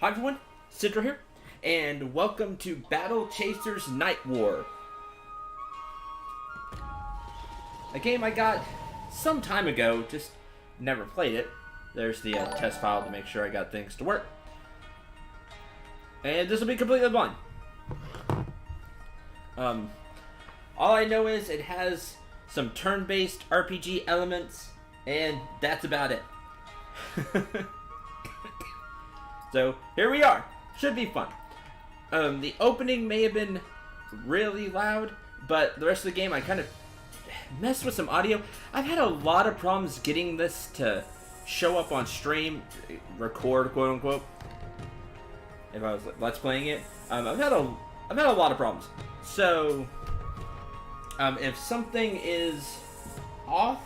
Hi everyone, Cendril here, and welcome to Battle Chasers Nightwar. A game I got some time ago, just never played it. There's the test file to make sure I got things to work. And this will be completely blind. All I know is it has some turn-based RPG elements, and that's about it. So, here we are. Should be fun. The opening may have been really loud, but the rest of the game I kind of messed with some audio. I've had a lot of problems getting this to show up on stream, record, quote unquote. If I was let's playing it, I've had a lot of problems. So, if something is off,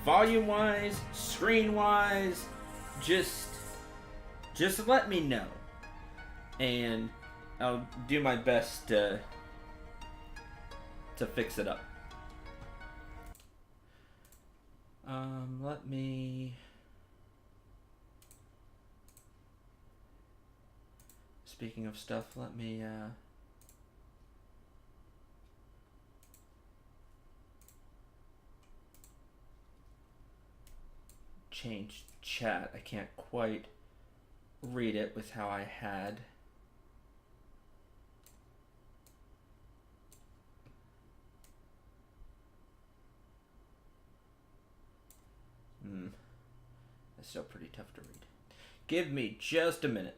volume-wise, screen-wise, just let me know, and I'll do my best to fix it up. Let me. Speaking of stuff, let me change chat. I can't quite read it with how I had. That's still pretty tough to read. Give me just a minute.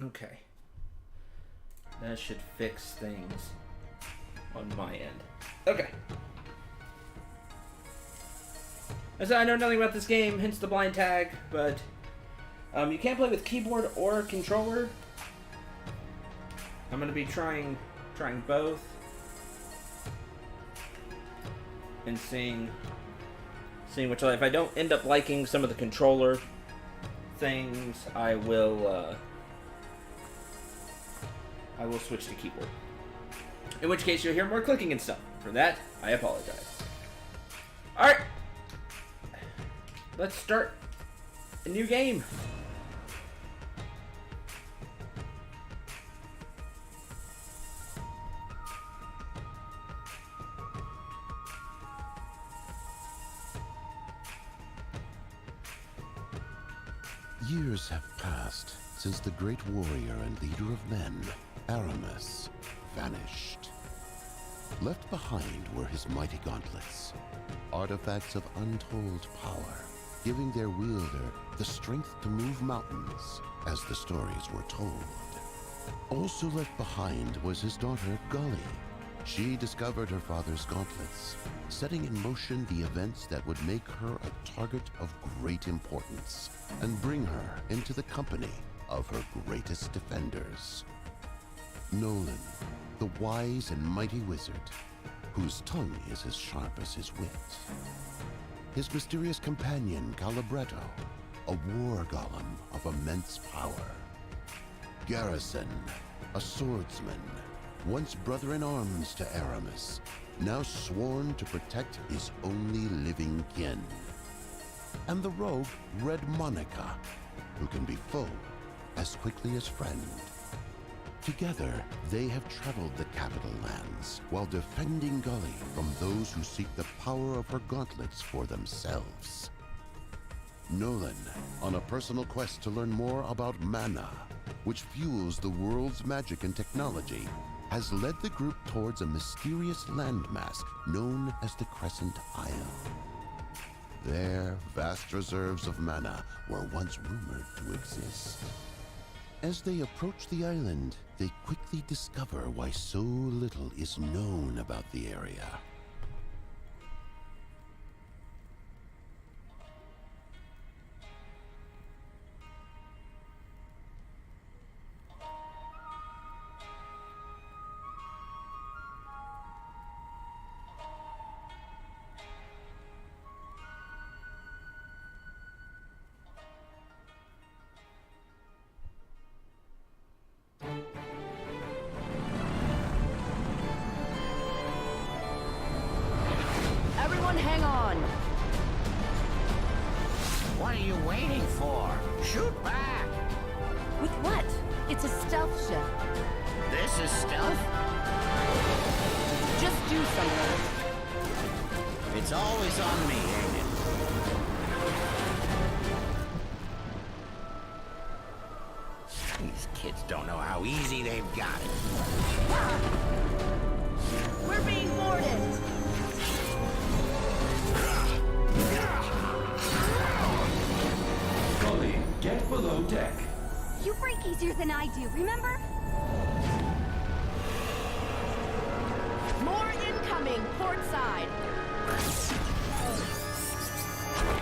Okay. That should fix things on my end. Okay. I said I know nothing about this game, hence the blind tag, but you can't play with keyboard or controller. I'm gonna be trying both and seeing which. If I don't end up liking some of the controller things, I will switch to keyboard. In which case you'll hear more clicking and stuff. For that, I apologize. Alright. Let's start a new game. Years have passed since the great warrior and leader of men, Aramis, vanished. Left behind were his mighty gauntlets, artifacts of untold power, giving their wielder the strength to move mountains, as the stories were told. Also left behind was his daughter, Gully. She discovered her father's gauntlets, setting in motion the events that would make her a target of great importance and bring her into the company of her greatest defenders. Nolan, the wise and mighty wizard, whose tongue is as sharp as his wit. His mysterious companion, Calibretto, a war golem of immense power. Garrison, a swordsman, once brother in arms to Aramis, now sworn to protect his only living kin. And the rogue, Red Monica, who can be foe as quickly as friend. Together, they have traveled the capital lands while defending Gully from those who seek the power of her gauntlets for themselves. Nolan, on a personal quest to learn more about mana, which fuels the world's magic and technology, has led the group towards a mysterious landmass known as the Crescent Isle. There, vast reserves of mana were once rumored to exist. As they approach the island, they quickly discover why so little is known about the area. Everyone hang on! What are you waiting for? Shoot back! With what? It's a stealth ship. This is stealth? Just do something. It's always on me, ain't it? These kids don't know how easy they've got it. We're being boarded! Gully, get below deck. You break easier than I do, remember? More incoming, port side!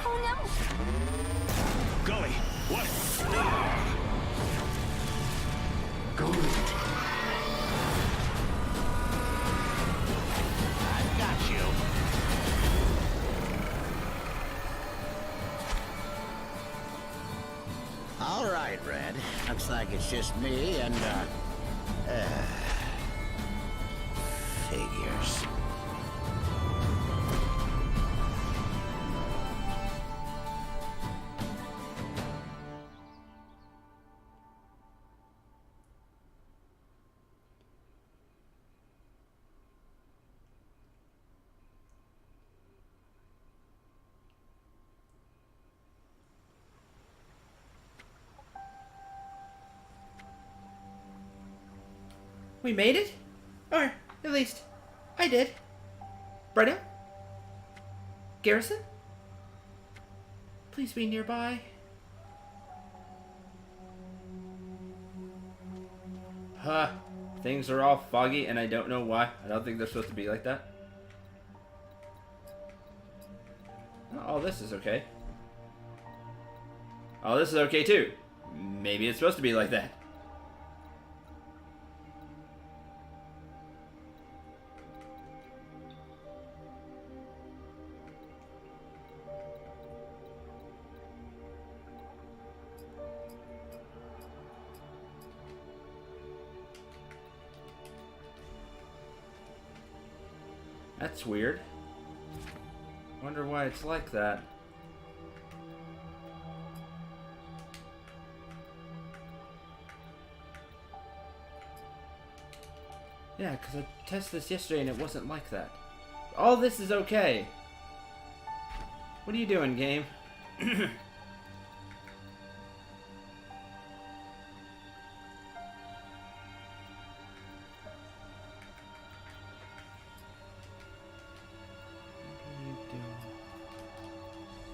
Oh no! Gully, what? Gully, I've got you. All right, Red. Looks like it's just me and, figures. We made it? Or, at least, I did. Brenna? Garrison? Please be nearby. Huh. Things are all foggy and I don't know why. I don't think they're supposed to be like that. Oh, this is okay. Oh, this is okay too. Maybe it's supposed to be like that. That's weird. Wonder why it's like that. Yeah, because I tested this yesterday and it wasn't like that. All this is okay. What are you doing, game?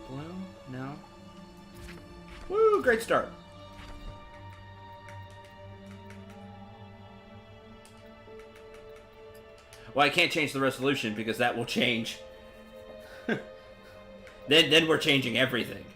Bloom? No. Woo! Great start. Well, I can't change the resolution because that will change. Then we're changing everything.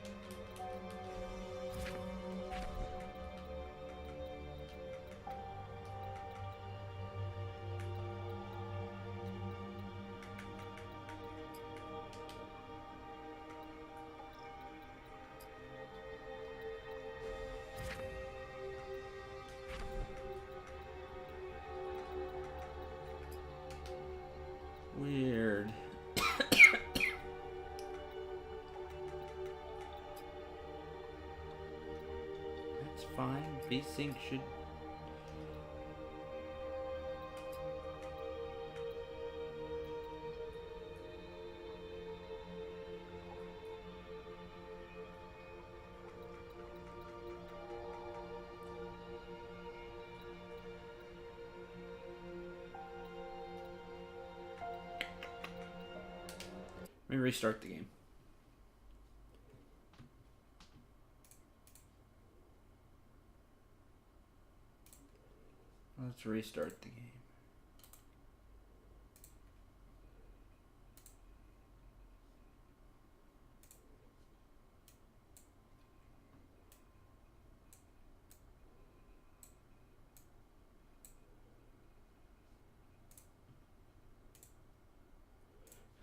Weird. That's fine. VSync should... me restart the game. Let's restart the game.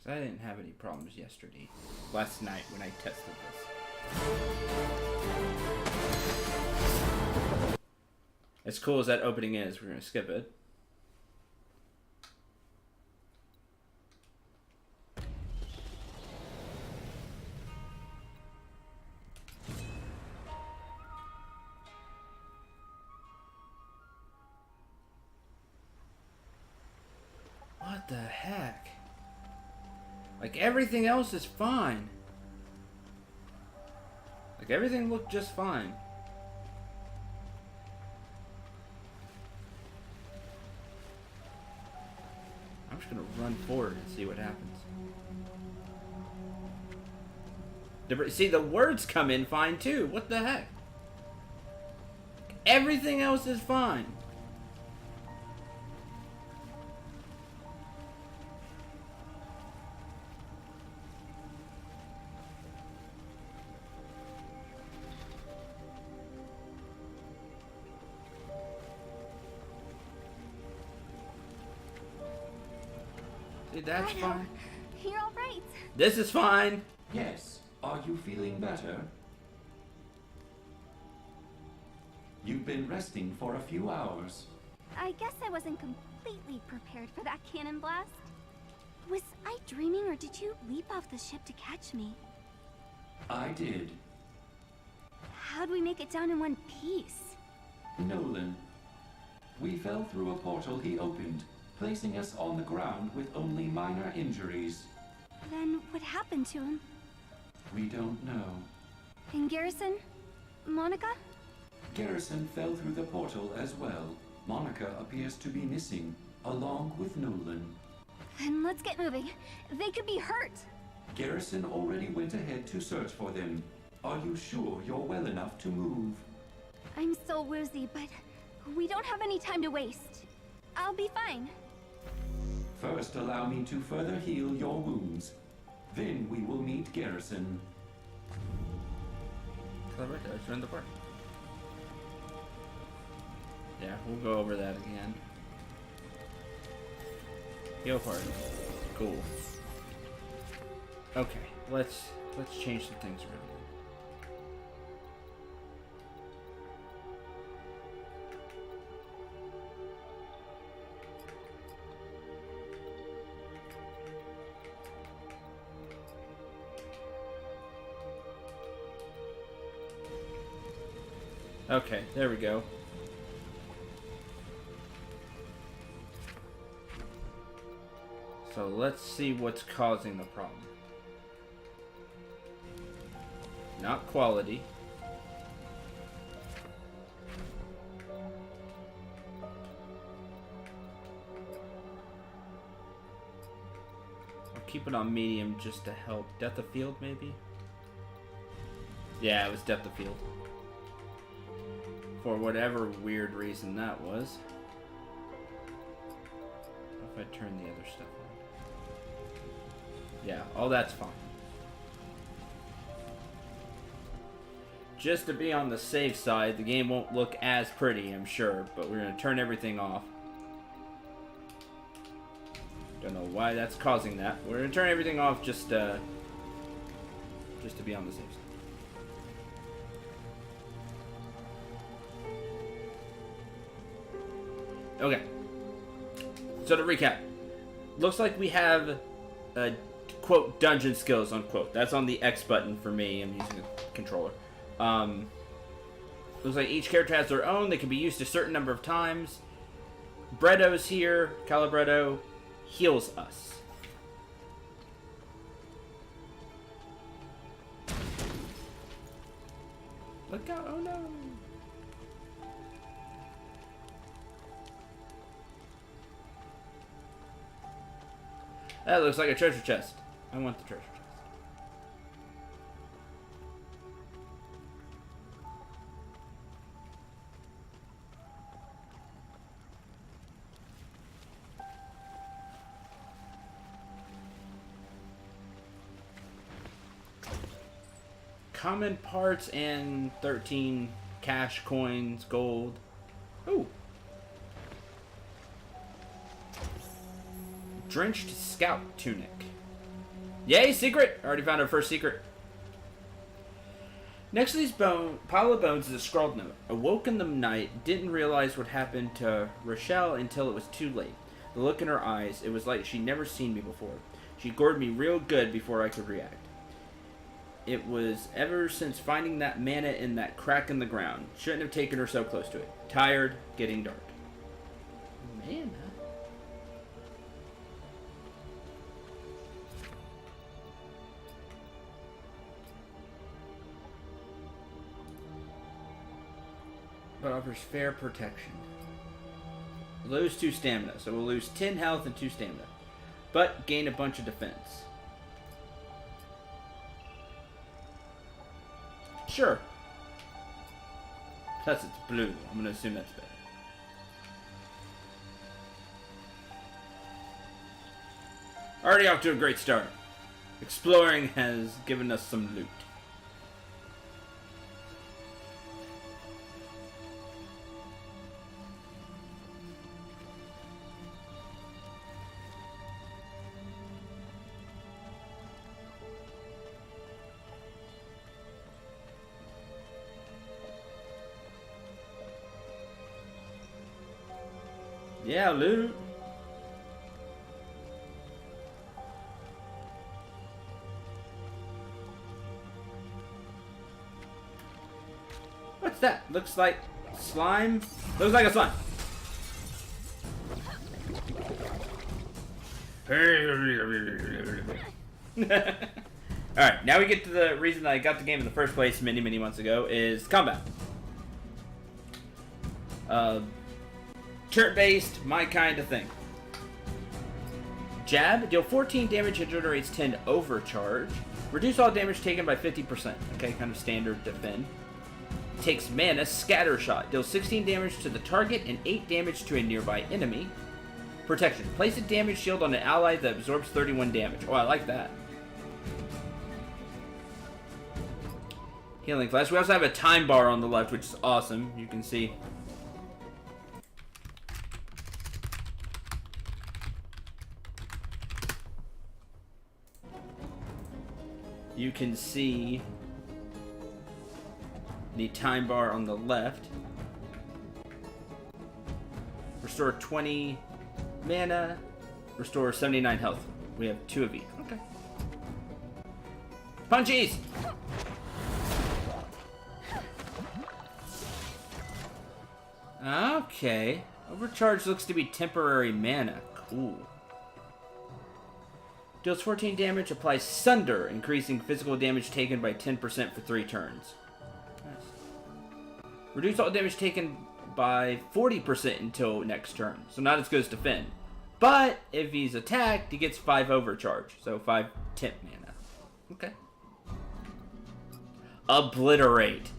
I didn't have any problems last night when I tested this. As cool as that opening is, we're going to skip it. What the heck? Like, everything else is fine. Like, everything looked just fine. I'm just gonna run forward and see what happens. See, the words come in fine too. What the heck? Everything else is fine. That's fine. You're all right. This is fine. Yes. Are you feeling better? You've been resting for a few hours. I guess I wasn't completely prepared for that cannon blast. Was I dreaming, or did you leap off the ship to catch me? I did. How'd we make it down in one piece? Nolan. We fell through a portal he opened, placing us on the ground with only minor injuries. Then what happened to him? We don't know. And Garrison? Monica? Garrison fell through the portal as well. Monica appears to be missing, along with Nolan. Then let's get moving. They could be hurt. Garrison already went ahead to search for them. Are you sure you're well enough to move? I'm still woozy, but we don't have any time to waste. I'll be fine. First, allow me to further heal your wounds. Then we will meet Garrison. Clever, let's run the park. Yeah, we'll go over that again. Heal party. Cool. Okay, let's change some things around. Okay, there we go. So let's see what's causing the problem. Not quality. I'll keep it on medium just to help. Depth of field, maybe? Yeah, it was depth of field. For whatever weird reason that was. What if I turn the other stuff on? Yeah, all that's fine. Just to be on the safe side, the game won't look as pretty, I'm sure, but we're going to turn everything off. Don't know why that's causing that. We're going to turn everything off just to be on the safe side. Okay. So to recap, looks like we have quote dungeon skills unquote. That's on the X button for me. I'm using a controller. Looks like each character has their own. They can be used a certain number of times. Breddo's here. Calibretto heals us. Look out! Oh no! That looks like a treasure chest. I want the treasure chest. common parts and 13 cash coins, gold. Ooh. Drenched Scout Tunic. Yay, secret! Already found our first secret. Next to these pile of bones is a scrawled note. Awoke in the night, didn't realize what happened to Rochelle until it was too late. The look in her eyes, it was like she'd never seen me before. She gored me real good before I could react. It was ever since finding that mana in that crack in the ground. Shouldn't have taken her so close to it. Tired, getting dark. Mana? But offers fair protection. Lose 2 stamina, so we'll lose 10 health and 2 stamina. But gain a bunch of defense. Sure. Plus it's blue. I'm gonna assume that's better. Already off to a great start. Exploring has given us some loot. Yeah, loot. What's that? Looks like slime. Looks like a slime. Alright, now we get to the reason that I got the game in the first place many months ago, is combat. Turn-based, my kind of thing. Jab, deal 14 damage and generates 10 overcharge. Reduce all damage taken by 50%. Okay, kind of standard defend. Takes mana, scatter shot. Deals 16 damage to the target and 8 damage to a nearby enemy. Protection. Place a damage shield on an ally that absorbs 31 damage. Oh, I like that. Healing flash. We also have a time bar on the left, which is awesome. You can see. You can see the time bar on the left. Restore 20 mana. Restore 79 health. We have 2 of each. Okay. Punchies! Okay. Overcharge looks to be temporary mana. Cool. Deals 14 damage, applies Sunder, increasing physical damage taken by 10% for 3 turns. Nice. Reduce all damage taken by 40% until next turn. So not as good as defend. But if he's attacked, he gets 5 overcharge. So 5 temp mana. Okay. Obliterate.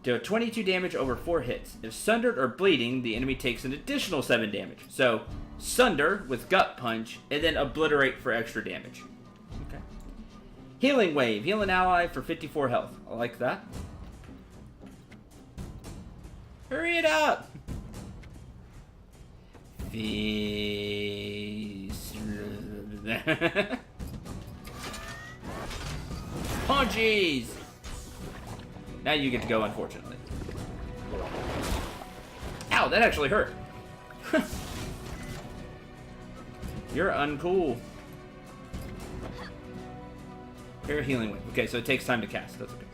Deal 22 damage over 4 hits. If sundered or bleeding, the enemy takes an additional 7 damage. So, sunder with gut punch, and then obliterate for extra damage. Okay. Healing wave. Heal an ally for 54 health. I like that. Hurry it up! Punchies! Now you get to go, unfortunately. Ow, that actually hurt. You're uncool. Air healing wave. Okay, so it takes time to cast. That's okay.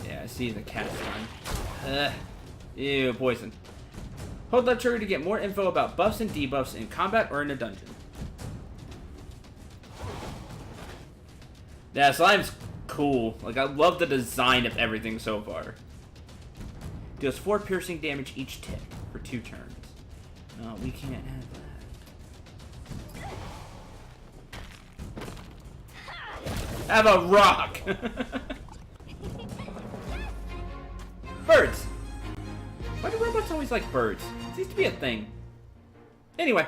Yeah, I see the cast time. Ew, poison. Hold left trigger to get more info about buffs and debuffs in combat or in a dungeon. Yeah, slime's cool. Like, I love the design of everything so far. Deals 4 piercing damage each tick for 2 turns. No, we can't have that. Have a rock! Birds! Why do robots always like birds? Seems to be a thing. Anyway.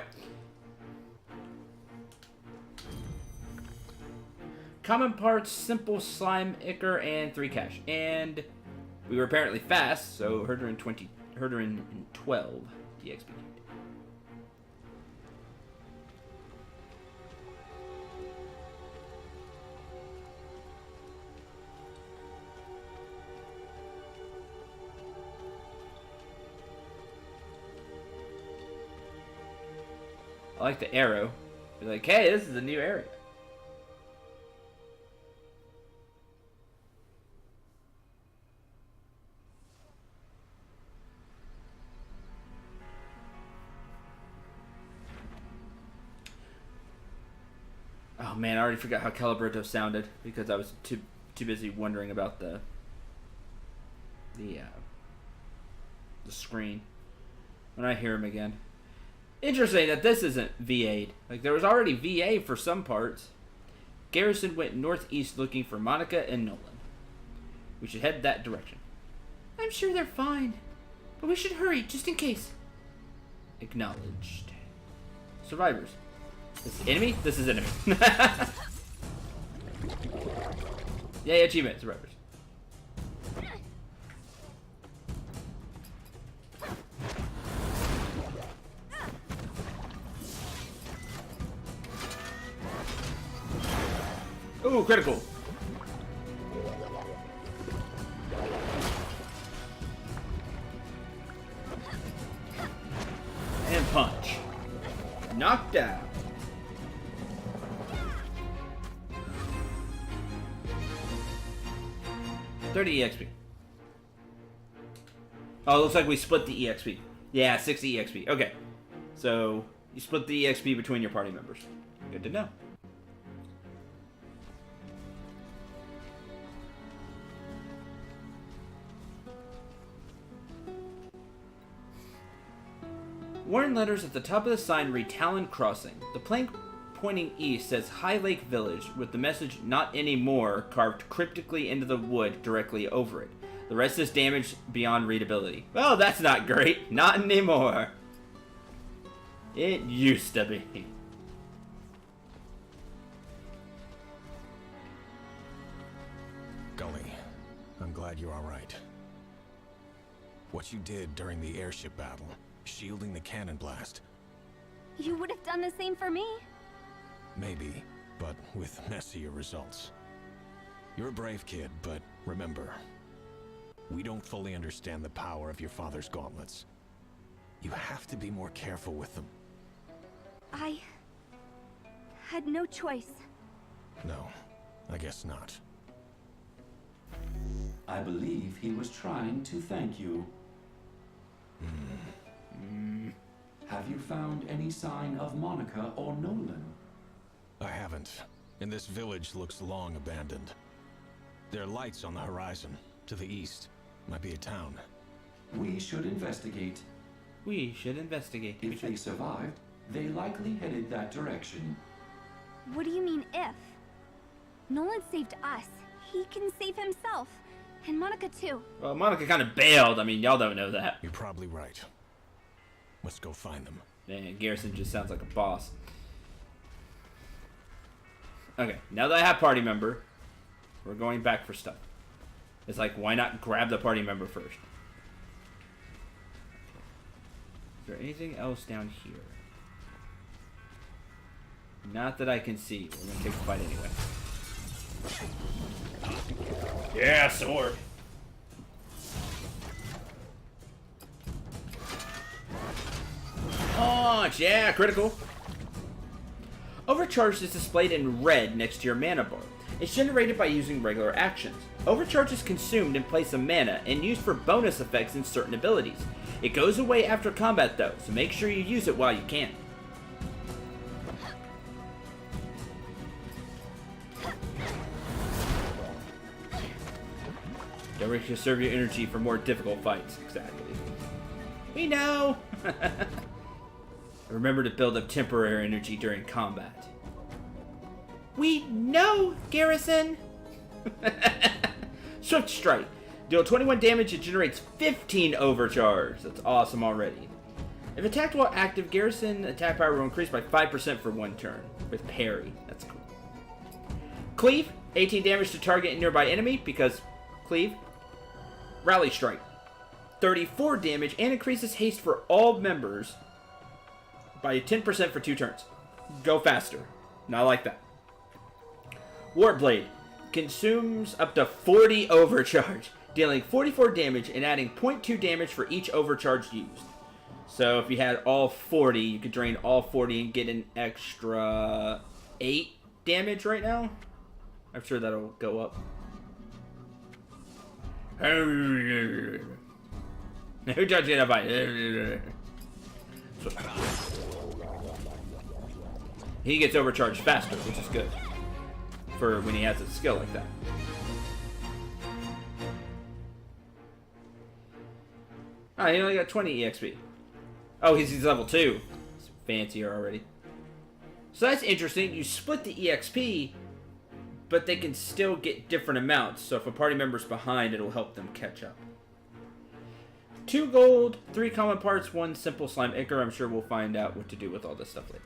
Common parts, simple slime, ichor, and 3 cash. And we were apparently fast, so 112 DXP. I like the arrow. You're like, hey, this is a new area. Oh man, I already forgot how Calibrito sounded because I was too busy wondering about the screen. When I hear him again. Interesting that this isn't VA'd. Like, there was already VA for some parts. Garrison went northeast looking for Monica and Nolan. We should head that direction. I'm sure they're fine. But we should hurry, just in case. Acknowledged. Survivors. This is enemy? This is enemy. Yay, achievement. Survivors. Ooh, critical. And punch. Knocked out. $30 EXP. Oh, it looks like we split the EXP. Yeah, 60 EXP. Okay. So, you split the EXP between your party members. Good to know. Warning letters at the top of the sign read Talon Crossing. The plank pointing east says High Lake Village, with the message "Not anymore" carved cryptically into the wood directly over it. The rest is damaged beyond readability. Well, that's not great. Not anymore. It used to be. Gully, I'm glad you're alright. What you did during the airship battle, shielding the cannon blast. You would have done the same for me. Maybe, but with messier results. You're a brave kid, but remember, we don't fully understand the power of your father's gauntlets. You have to be more careful with them. I had no choice. No, I guess not. I believe he was trying to thank you. Have you found any sign of Monica or Nolan? I haven't. And this village looks long abandoned. There are lights on the horizon. To the east. Might be a town. We should investigate. We should investigate. If they survived, they likely headed that direction. What do you mean, if? Nolan saved us. He can save himself. And Monica, too. Well, Monica kind of bailed. I mean, y'all don't know that. You're probably right. Let's go find them. Man, Garrison just sounds like a boss. Okay, now that I have party member, we're going back for stuff. It's like, why not grab the party member first? Is there anything else down here? Not that I can see. We're gonna take the fight anyway. Yeah, sword. Punch! Yeah, critical. Overcharge is displayed in red next to your mana bar. It's generated by using regular actions. Overcharge is consumed in place of mana and used for bonus effects in certain abilities. It goes away after combat though, so make sure you use it while you can. Don't conserve your energy for more difficult fights. Exactly. We know! Remember to build up temporary energy during combat. We know, Garrison! Swift Strike. Deal 21 damage, it generates 15 overcharge. That's awesome already. If attacked while active, garrison attack power will increase by 5% for 1 turn with parry. That's cool. Cleave, 18 damage to target and nearby enemy because cleave. Rally Strike, 34 damage and increases haste for all members by 10% for 2 turns. Go faster. Not like that. Warblade consumes up to 40 overcharge, dealing 44 damage and adding 0.2 damage for each overcharge used. So if you had all 40, you could drain all 40 and get an extra 8 damage right now. I'm sure that'll go up. Who touched it if I... He gets overcharged faster, which is good for when he has a skill like that. Ah, he only got 20 EXP. Oh, he's level 2. It's fancier already. So that's interesting. You split the EXP, but they can still get different amounts. So if a party member's behind, it'll help them catch up. 2 gold, 3 common parts, 1 simple slime ichor. I'm sure we'll find out what to do with all this stuff later.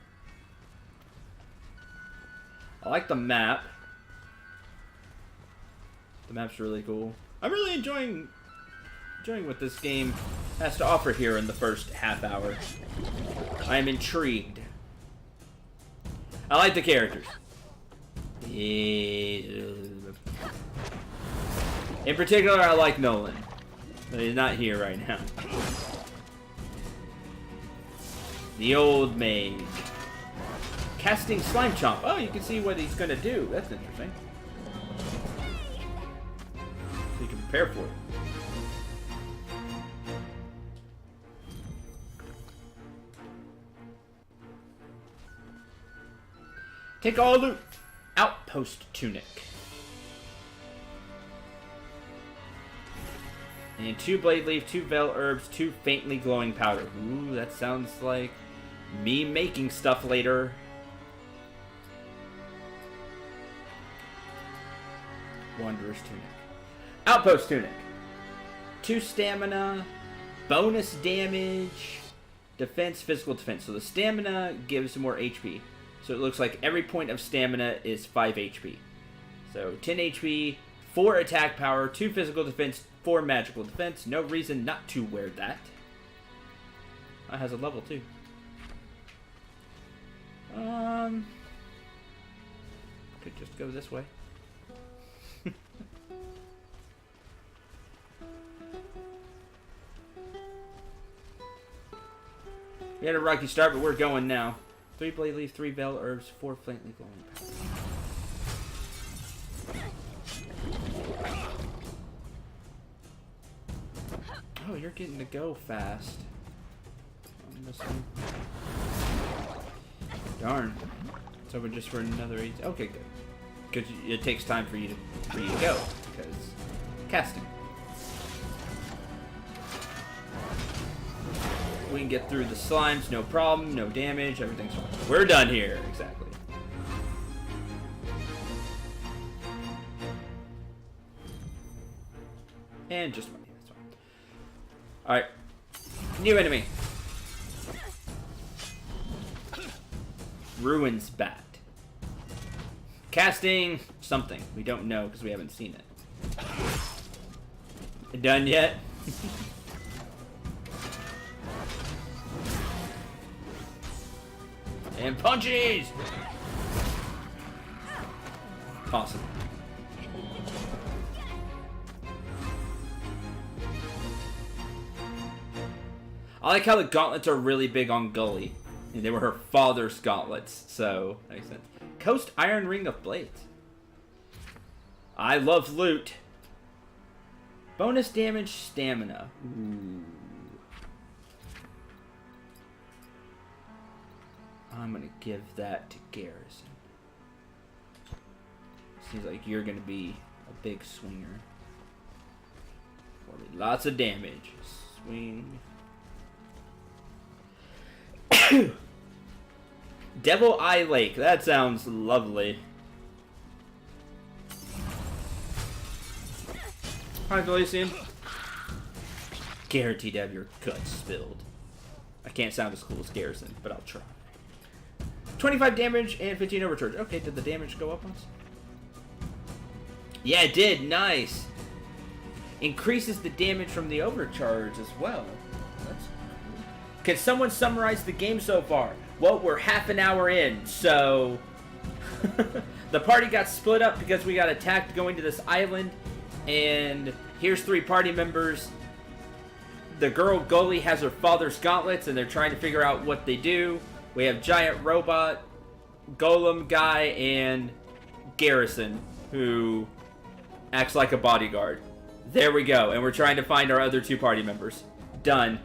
I like the map. The map's really cool. I'm really enjoying what this game has to offer here in the first half hour. I am intrigued. I like the characters. In particular, I like Nolan. But he's not here right now. The old mage. Casting Slime Chomp. Oh, you can see what he's gonna do. That's interesting. So you can prepare for it. Take all loot. Outpost tunic. And 2 blade leaf, 2 veil herbs, 2 faintly glowing powder. Ooh, that sounds like me making stuff later. Wanderer's tunic. Outpost tunic. 2 stamina, bonus damage, defense, physical defense. So the stamina gives more HP. So it looks like every point of stamina is 5 HP. So 10 HP, 4 attack power, 2 physical defense, 4 magical defense. No reason not to wear that. That has a level too. Could just go this way. We had a rocky start, but we're going now. 3 blade leaf, 3 veil herbs, 4 faintly glowing powder. Oh, you're getting to go fast on this one. Darn. It's over just for another 8. Okay, good. Because it takes time for you to go. Because casting. We can get through the slimes, no problem, no damage, everything's fine. We're done here, exactly. And just money, that's fine. Alright. New enemy. Ruins Bat. Casting something. We don't know because we haven't seen it. Done yet? And punches! Awesome. I like how the gauntlets are really big on Gully. And they were her father's gauntlets, so that makes sense. Coast Iron Ring of Blades. I love loot. Bonus damage, stamina. Ooh. I'm gonna give that to Garrison. Seems like you're gonna be a big swinger. Lots of damage. Swing. Devil Eye Lake. That sounds lovely. Hi, Galician. Guaranteed to have your guts spilled. I can't sound as cool as Garrison, but I'll try. 25 damage and 15 overcharge. Okay, did the damage go up once? Yeah, it did. Nice. Increases the damage from the overcharge as well. That's cool. Can someone summarize the game so far? Well, we're half an hour in, so... The party got split up because we got attacked going to this island, and here's 3 party members. The girl goalie has her father's gauntlets, and they're trying to figure out what they do. We have giant robot, golem guy, and Garrison, who acts like a bodyguard. There we go, and we're trying to find our other 2 party members. Done.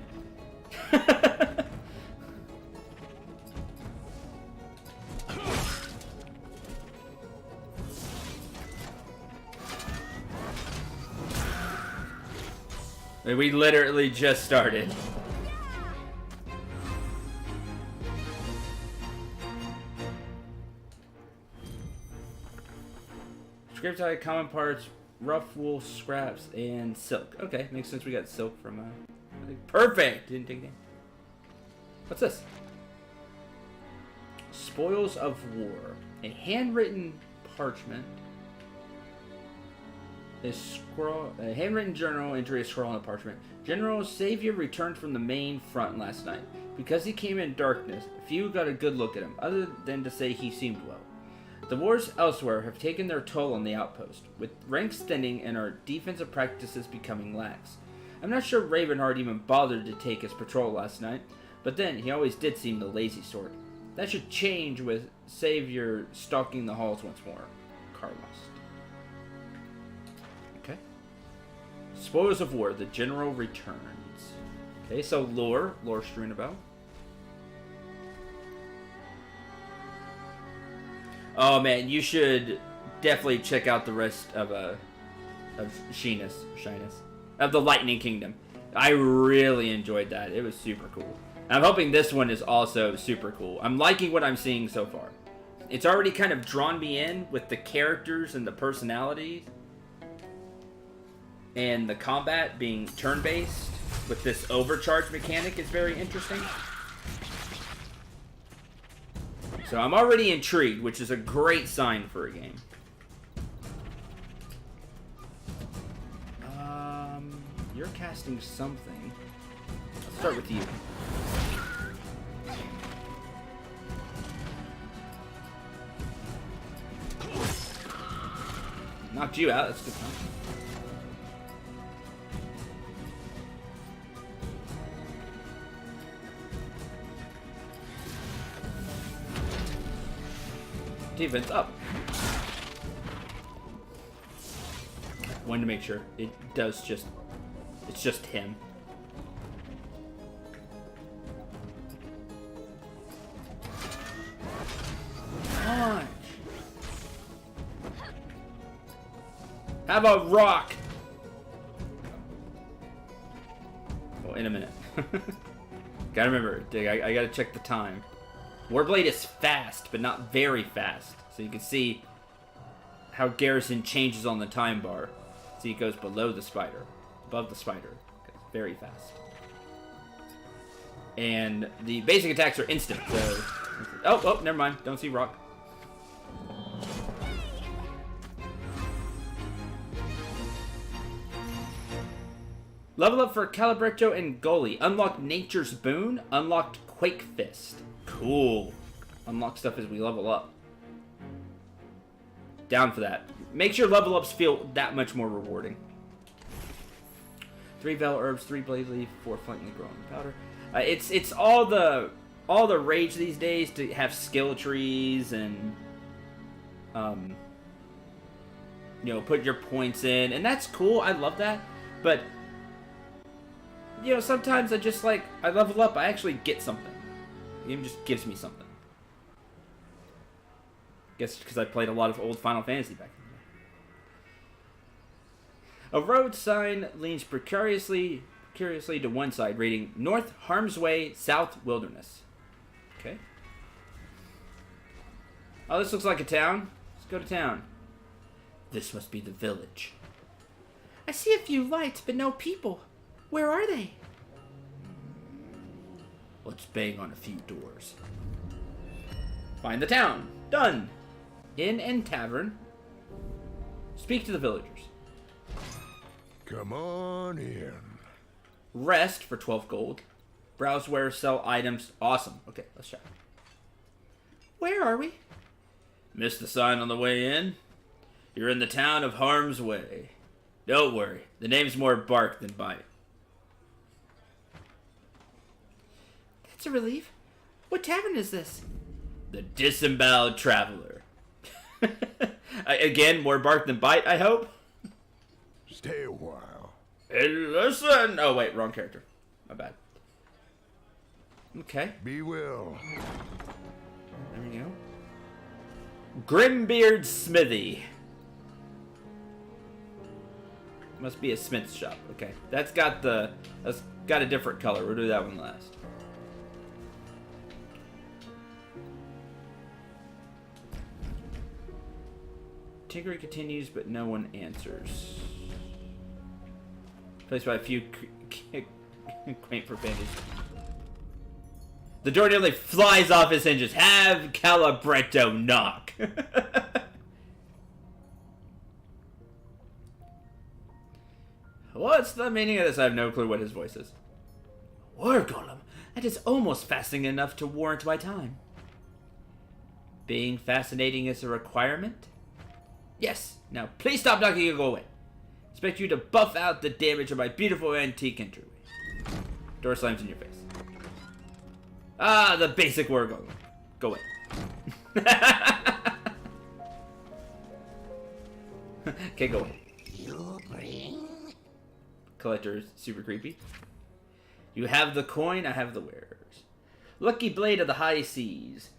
We literally just started. Scraped out common parts, rough wool, scraps, and silk. Okay, makes sense. We got silk from perfect. Didn't take it. What's this? Spoils of War. A handwritten parchment. A handwritten journal entry, a scroll on the parchment. General Savior returned from the main front last night. Because he came in darkness, few got a good look at him, other than to say he seemed well. The wars elsewhere have taken their toll on the outpost, with ranks thinning and our defensive practices becoming lax. I'm not sure Ravenheart even bothered to take his patrol last night, but then he always did seem the lazy sort. That should change with Savior stalking the halls once more. Carlos. Spoils of War, the General returns. Okay, so lore strewn about. Oh man, you should definitely check out the rest of Shyness, of the Lightning Kingdom. I really enjoyed that. It was super cool. I'm hoping this one is also super cool. I'm liking what I'm seeing so far. It's already kind of drawn me in with the characters and the personalities. And the combat being turn-based with this overcharge mechanic is very interesting. So I'm already intrigued, which is a great sign for a game. You're casting something. Let's start with you. Knocked you out, that's good fun. Defense up. Wanted to make sure it does just. It's just him. Punch. How about rock? Oh, in a minute. Gotta remember, I gotta check the time. Warblade is fast, but not very fast. So you can see how Garrison changes on the time bar. See, it goes below the spider. Above the spider. Very fast. And the basic attacks are instant, so... Oh, never mind. Don't see rock. Level up for Calibretto and Goalie. Unlocked Nature's Boon. Unlocked Quake Fist. Cool. Unlock stuff as we level up. Down for that. Makes your level ups feel that much more rewarding. 3 Veil Herbs, 3 Blade Leaf, 4 Flankly Growing Powder. It's all the rage these days to have skill trees and you know, put your points in, and that's cool. I love that, but you know, sometimes I level up, I actually get something. The game just gives me something. Guess because I played a lot of old Final Fantasy back in the day. A road sign leans precariously to one side, reading North Harm's Way, South Wilderness. Okay. Oh, this looks like a town. Let's go to town. This must be the village. I see a few lights, but no people. Where are they? Let's bang on a few doors. Find the town. Done. Inn and tavern. Speak to the villagers. Come on in. Rest for 12 gold. Browse where sell items. Awesome. Okay, let's check. Where are we? Missed the sign on the way in? You're in the town of Harm's Way. Don't worry. The name's more bark than bite. That's a relief. What tavern is this? The Disemboweled Traveler. Again, more bark than bite, I hope? Stay a while. Hey, listen! Oh, wait, wrong character. My bad. Okay. Be well. There we go. Grimbeard Smithy. Must be a smith's shop. Okay. That's got a different color. We'll do that one last. Tinkering continues, but no one answers. Placed by a few quaint profanity. The door nearly flies off its hinges. Have Calabretto knock. What's the meaning of this? I have no clue what his voice is. War golem? That is almost fascinating enough to warrant my time. Being fascinating is a requirement? Yes. Now, please stop knocking and go away. Expect you to buff out the damage of my beautiful antique entryway. Door slams in your face. Ah, the basic war golem. Go away. Okay, go away. You bring? Collector is super creepy. You have the coin, I have the wares. Lucky blade of the high seas.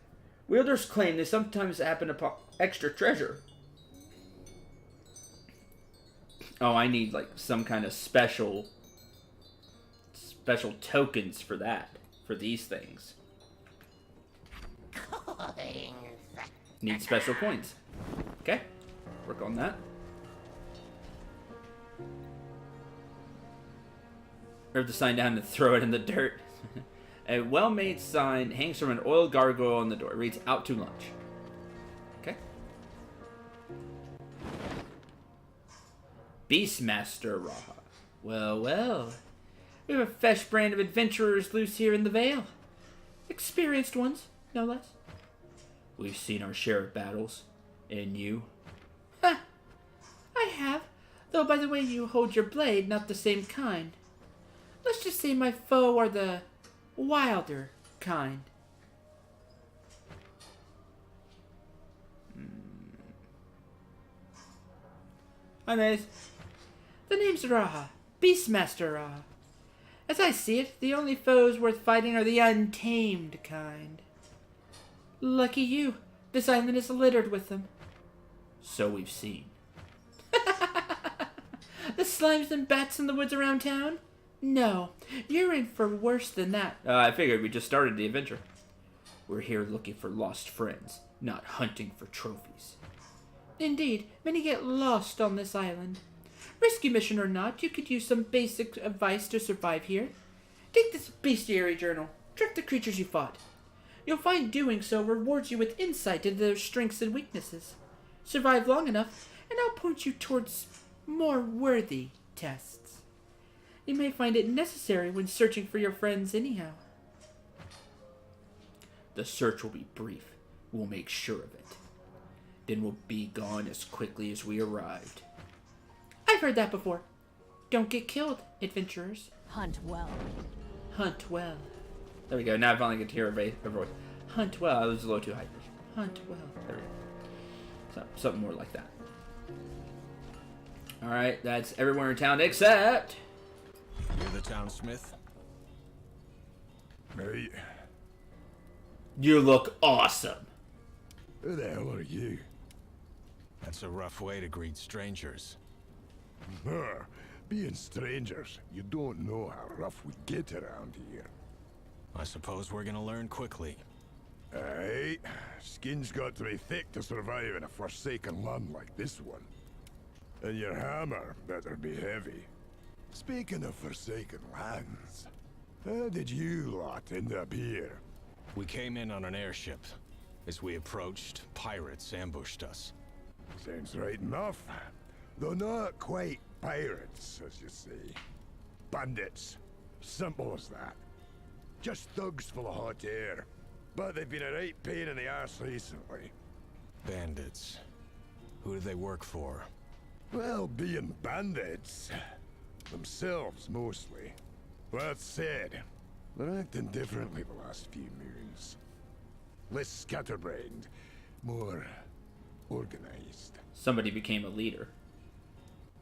Wielders claim they sometimes happen upon extra treasure. Oh, I need like some kind of special tokens for that. For these things. Coins. Need special coins. Okay. Work on that. Rip the sign down and throw it in the dirt. A well-made sign hangs from an oil gargoyle on the door. It reads, out to lunch. Okay. Beastmaster Raha. Well, well. We have a fresh brand of adventurers loose here in the Vale. Experienced ones, no less. We've seen our share of battles. And you? Huh. I have. Though by the way you hold your blade, not the same kind. Let's just say my foe are the wilder kind. Hi, Maze. The name's Raha. Beastmaster Raha. As I see it, the only foes worth fighting are the untamed kind. Lucky you. This island is littered with them. So we've seen. The slimes and bats in the woods around town? No, you're in for worse than that. I figured we just started the adventure. We're here looking for lost friends, not hunting for trophies. Indeed, many get lost on this island. Risky mission or not, you could use some basic advice to survive here. Take this bestiary journal. Track the creatures you fought. You'll find doing so rewards you with insight into their strengths and weaknesses. Survive long enough, and I'll point you towards more worthy tests. You may find it necessary when searching for your friends anyhow. The search will be brief. We'll make sure of it. Then we'll be gone as quickly as we arrived. I've heard that before. Don't get killed, adventurers. Hunt well. Hunt well. There we go. Now I finally get to hear her voice. Hunt well. I was a little too hyped. Hunt well. There we go. Something more like that. Alright, that's everywhere in town except... You're the town smith? Right. You look awesome. Who the hell are you? That's a rough way to greet strangers. Being strangers, you don't know how rough we get around here. I suppose we're gonna learn quickly. Aye. Skin's got to be thick to survive in a forsaken land like this one. And your hammer better be heavy. Speaking of forsaken lands, How did you lot end up here? We came in on an airship. As we approached, pirates ambushed us. Sounds right enough. Though not quite pirates, as you say. Bandits. Simple as that. Just thugs full of hot air. But they've been a right pain in the arse recently. Bandits. Who do they work for? Well, being bandits. Themselves, mostly. That said, they're acting differently the last few moons. Less scatterbrained. More organized. Somebody became a leader.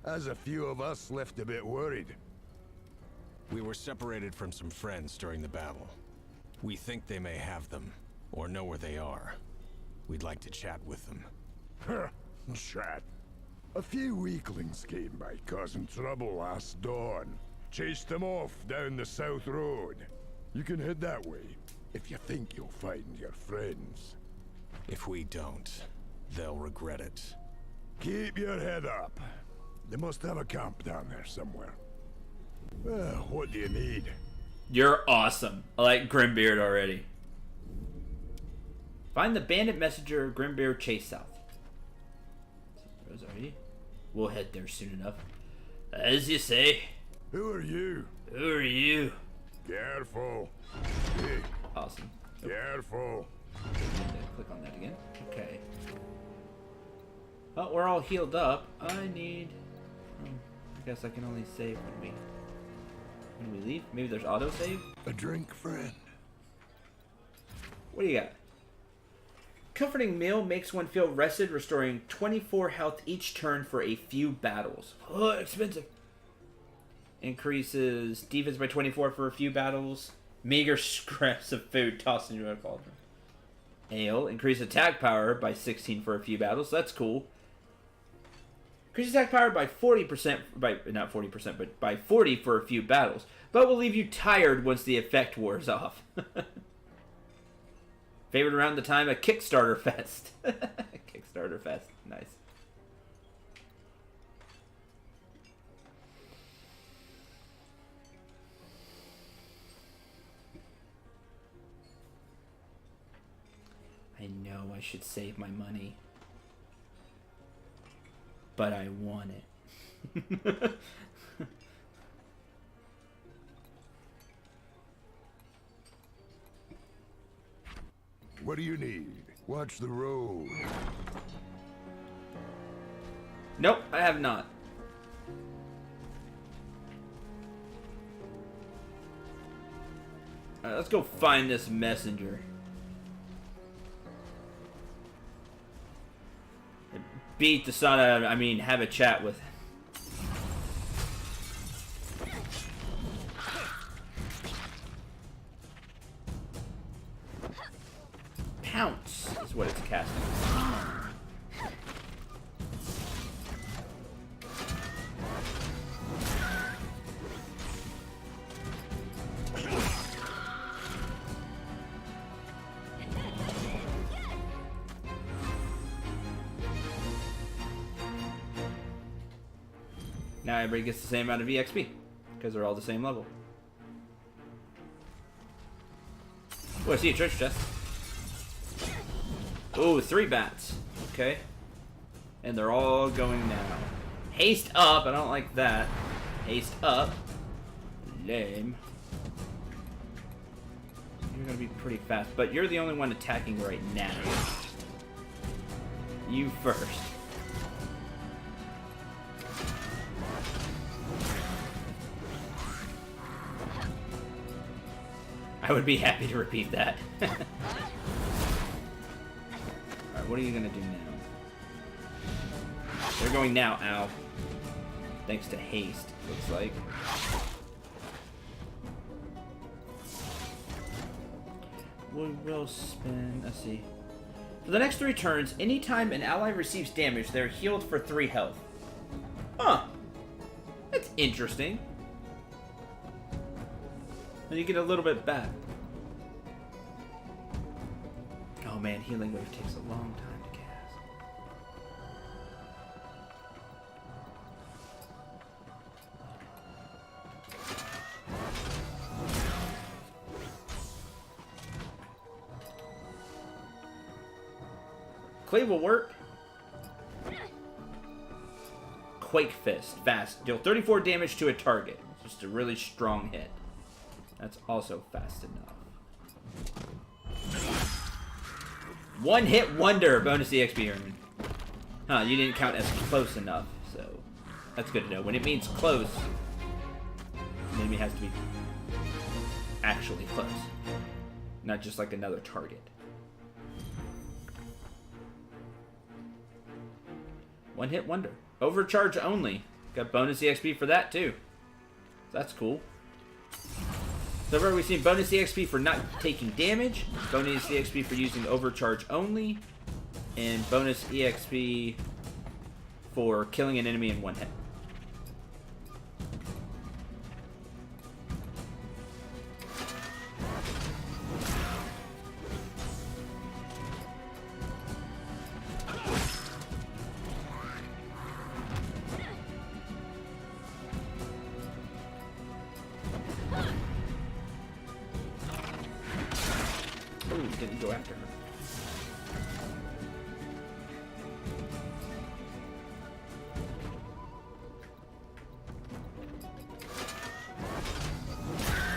As a few of us left a bit worried. We were separated from some friends during the battle. We think they may have them, or know where they are. We'd like to chat with them. Huh, chat. A few weaklings came by causing trouble last dawn. Chased them off down the south road. You can head that way, if you think you'll find your friends. If we don't, they'll regret it. Keep your head up. They must have a camp down there somewhere. Well, what do you need? You're awesome. I like Grimbeard already. Find the bandit messenger Grimbeard chase south. Rose already. We'll head there soon enough. As you say. Who are you? Who are you? Careful. Hey, Awesome. careful. Click on that again. Okay. Well, we're all healed up. I need... I guess I can only save when we leave. Maybe there's autosave? A drink, friend. What do you got? Comforting meal makes one feel rested, restoring 24 health each turn for a few battles. Oh, expensive. Increases defense by 24 for a few battles. Meager scraps of food tossed into a cauldron. Ale. Increase attack power by 16 for a few battles. That's cool. Increase attack power by 40%, not 40%, but by 40 for a few battles. But will leave you tired once the effect wears off. Favored around the time of Kickstarter Fest. Kickstarter Fest. Nice. I know I should save my money. But I want it. What do you need? Watch the road. Nope, I have not. Alright, let's go find this messenger. Beat the son out of, I mean, have a chat with him. Pounce is what it's casting. Now everybody gets the same amount of EXP because they're all the same level. Oh, I see a treasure chest. Oh, 3 bats. Okay. And they're all going now. Haste up. I don't like that. Haste up. Lame. You're going to be pretty fast. But you're the only one attacking right now. You first. I would be happy to repeat that. Alright, what are you gonna do now? They're going now, ow. Thanks to haste, looks like. We will spin, let's see. For the next 3 turns, anytime an ally receives damage, they're healed for 3 health. Huh. That's interesting. And you get a little bit back. Oh man, healing wave takes a long time to cast. Cleave will work. Quake Fist. Fast. Deal 34 damage to a target. Just a really strong hit. That's also fast enough. One hit wonder. Bonus EXP earned. Huh, you didn't count as close enough, so that's good to know. When it means close, the enemy has to be actually close. Not just like another target. One hit wonder. Overcharge only. Got bonus EXP for that too. That's cool. So far we've seen bonus EXP for not taking damage, bonus EXP for using overcharge only, and bonus EXP for killing an enemy in one hit. Didn't go after her.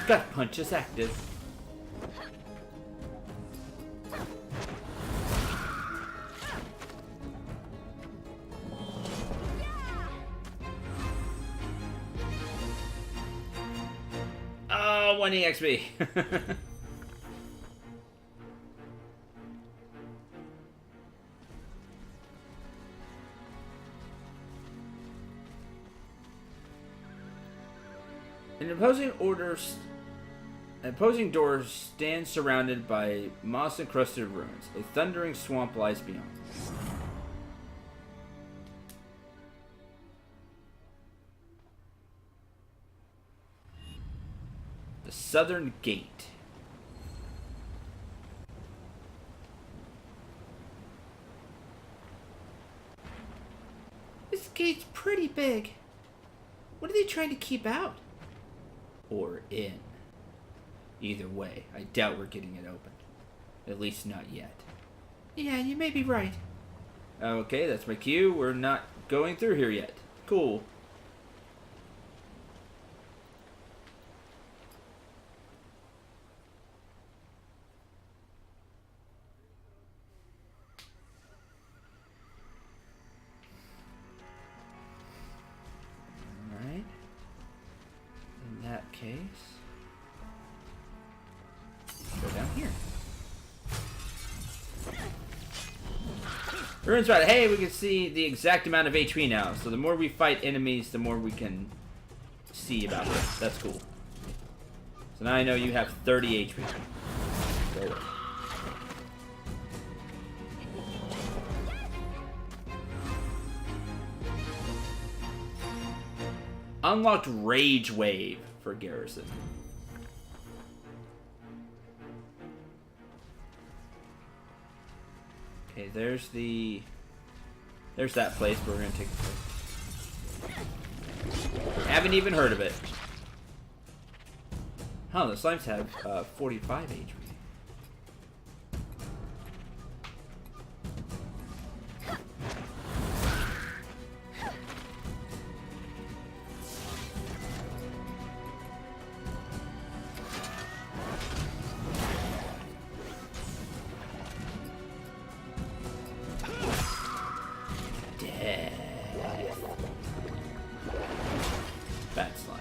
Gut punch is active. Oh, 1 EXP. An opposing door stands surrounded by moss-encrusted ruins. A thundering swamp lies beyond. The southern gate. This gate's pretty big. What are they trying to keep out? Or in. Either way, I doubt we're getting it open. At least not yet. Yeah, you may be right. Okay, that's my cue. We're not going through here yet. Cool. Alright. In that case, go down here. Ruins right. Hey, we can see the exact amount of HP now. So the more we fight enemies, the more we can see about it. That's cool. So now I know you have 30 HP. Go away. Unlocked Rage Wave for Garrison. Okay, there's that place where we're gonna take the place. Haven't even heard of it. Huh, the slimes have 45 HP. Bad slime.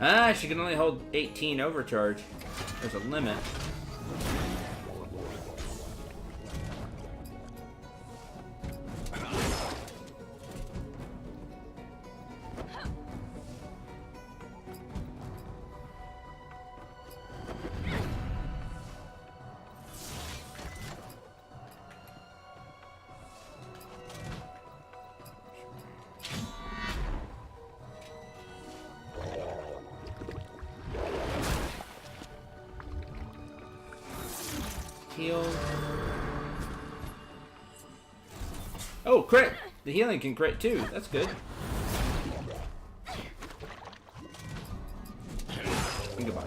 Ah, she can only hold 18 overcharge. There's a limit. Heal. Oh, crit! The healing can crit too. That's good. And goodbye.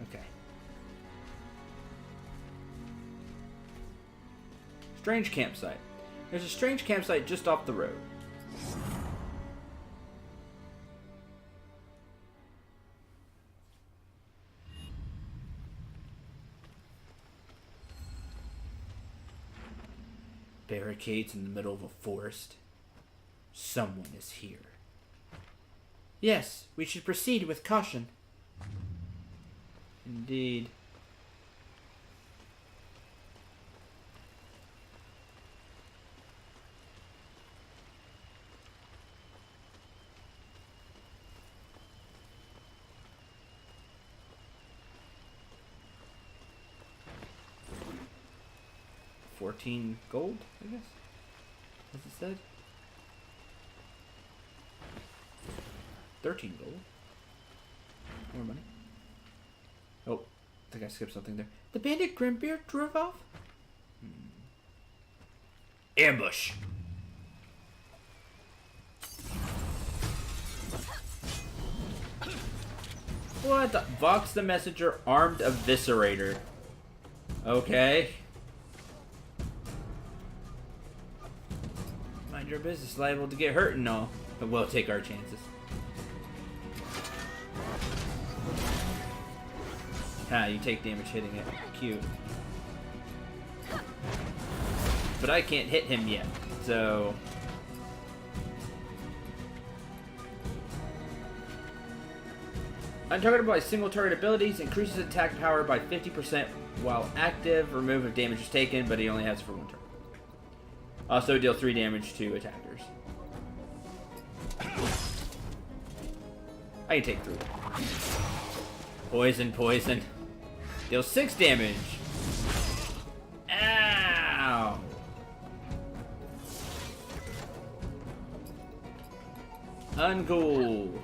Okay. Strange campsite. There's a strange campsite just off the road. Barricades in the middle of a forest. Someone is here. Yes, we should proceed with caution. Indeed. $14 gold, I guess. As it said. 13 gold. More money. Oh, I think I skipped something there. The bandit Grimbeard drove off? Ambush! What? Vox the Messenger, armed eviscerator. Okay. Mind your business, liable to get hurt and all. But we'll take our chances. Ha, you take damage hitting it. Cute. But I can't hit him yet, so... Untargeted by single target abilities, increases attack power by 50% while active. Remove if damage is taken, but he only has for one turn. Also deal 3 damage to attackers. I can take 3. Poison, poison. Deal 6 damage. Ow! Uncool.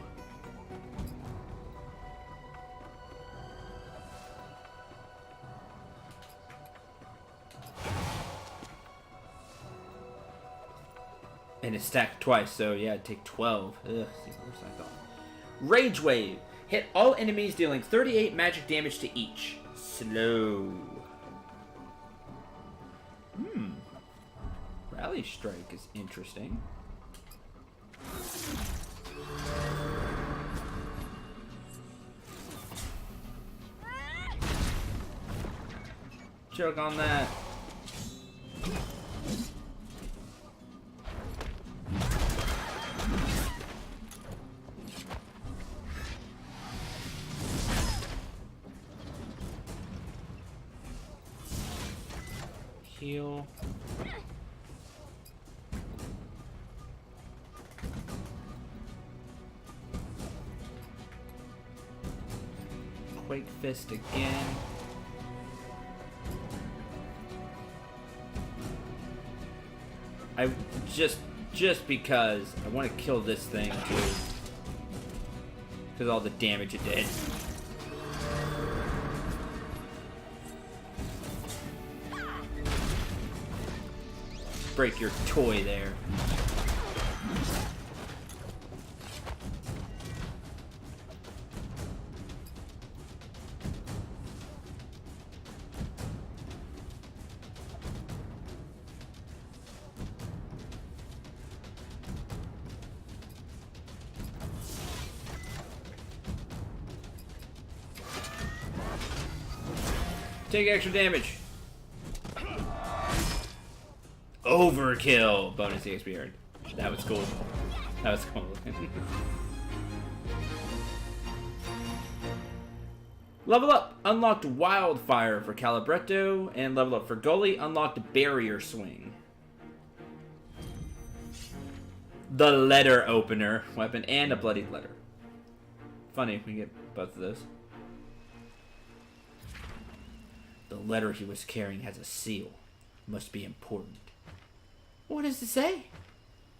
And it's stacked twice, so yeah, I'd take 12. Ugh, see, worse than I thought. Rage Wave. Hit all enemies dealing 38 magic damage to each. Slow. Rally Strike is interesting. Choke on that. Heal. Quake Fist again. I just because I want to kill this thing too. Because all the damage it did. Break your toy there. Take extra damage. Overkill. Bonus EXP earned. That was cool. That was cool. Level up. Unlocked Wildfire for Calibretto. And level up for Goalie. Unlocked Barrier Swing. The Letter Opener. Weapon and a Bloodied Letter. Funny, we get both of those. The letter he was carrying has a seal. Must be important. What does it say?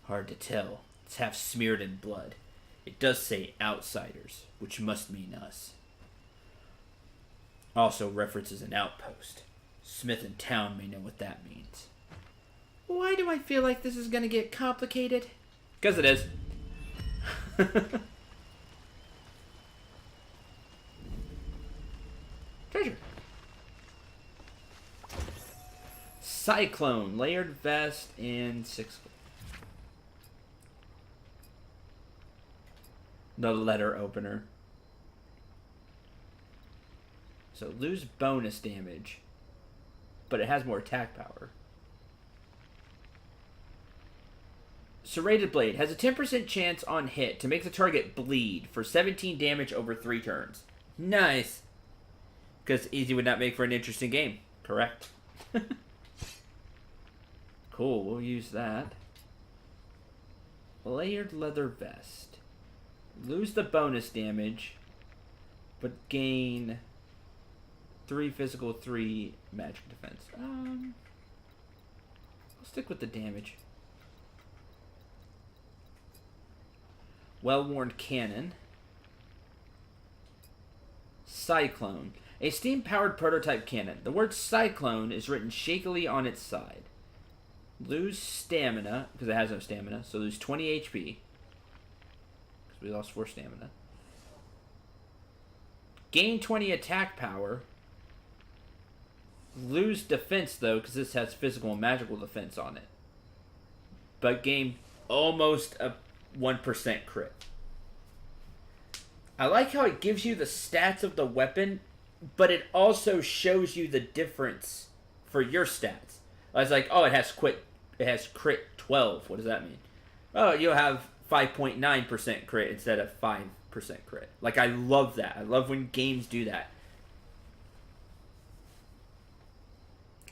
Hard to tell. It's half smeared in blood. It does say outsiders, which must mean us. Also references an outpost. Smith in town may know what that means. Why do I feel like this is gonna get complicated? Because it is. Treasure. Cyclone, layered vest, and 6 gold. The letter opener. So lose bonus damage, but it has more attack power. Serrated Blade has a 10% chance on hit to make the target bleed for 17 damage over 3 turns. Nice. Because easy would not make for an interesting game. Correct. Cool, we'll use that. Layered leather vest. Lose the bonus damage, but gain 3 physical, 3 magic defense. I'll stick with the damage. Well-worn cannon. Cyclone. A steam-powered prototype cannon. The word Cyclone is written shakily on its side. Lose stamina, because it has no stamina, so lose 20 HP. Because we lost 4 stamina. Gain 20 attack power. Lose defense, though, because this has physical and magical defense on it. But gain almost a 1% crit. I like how it gives you the stats of the weapon, but it also shows you the difference for your stats. I was like, oh, it has crit 12. What does that mean? Oh, you'll have 5.9% crit instead of 5% crit. Like, I love that. I love when games do that.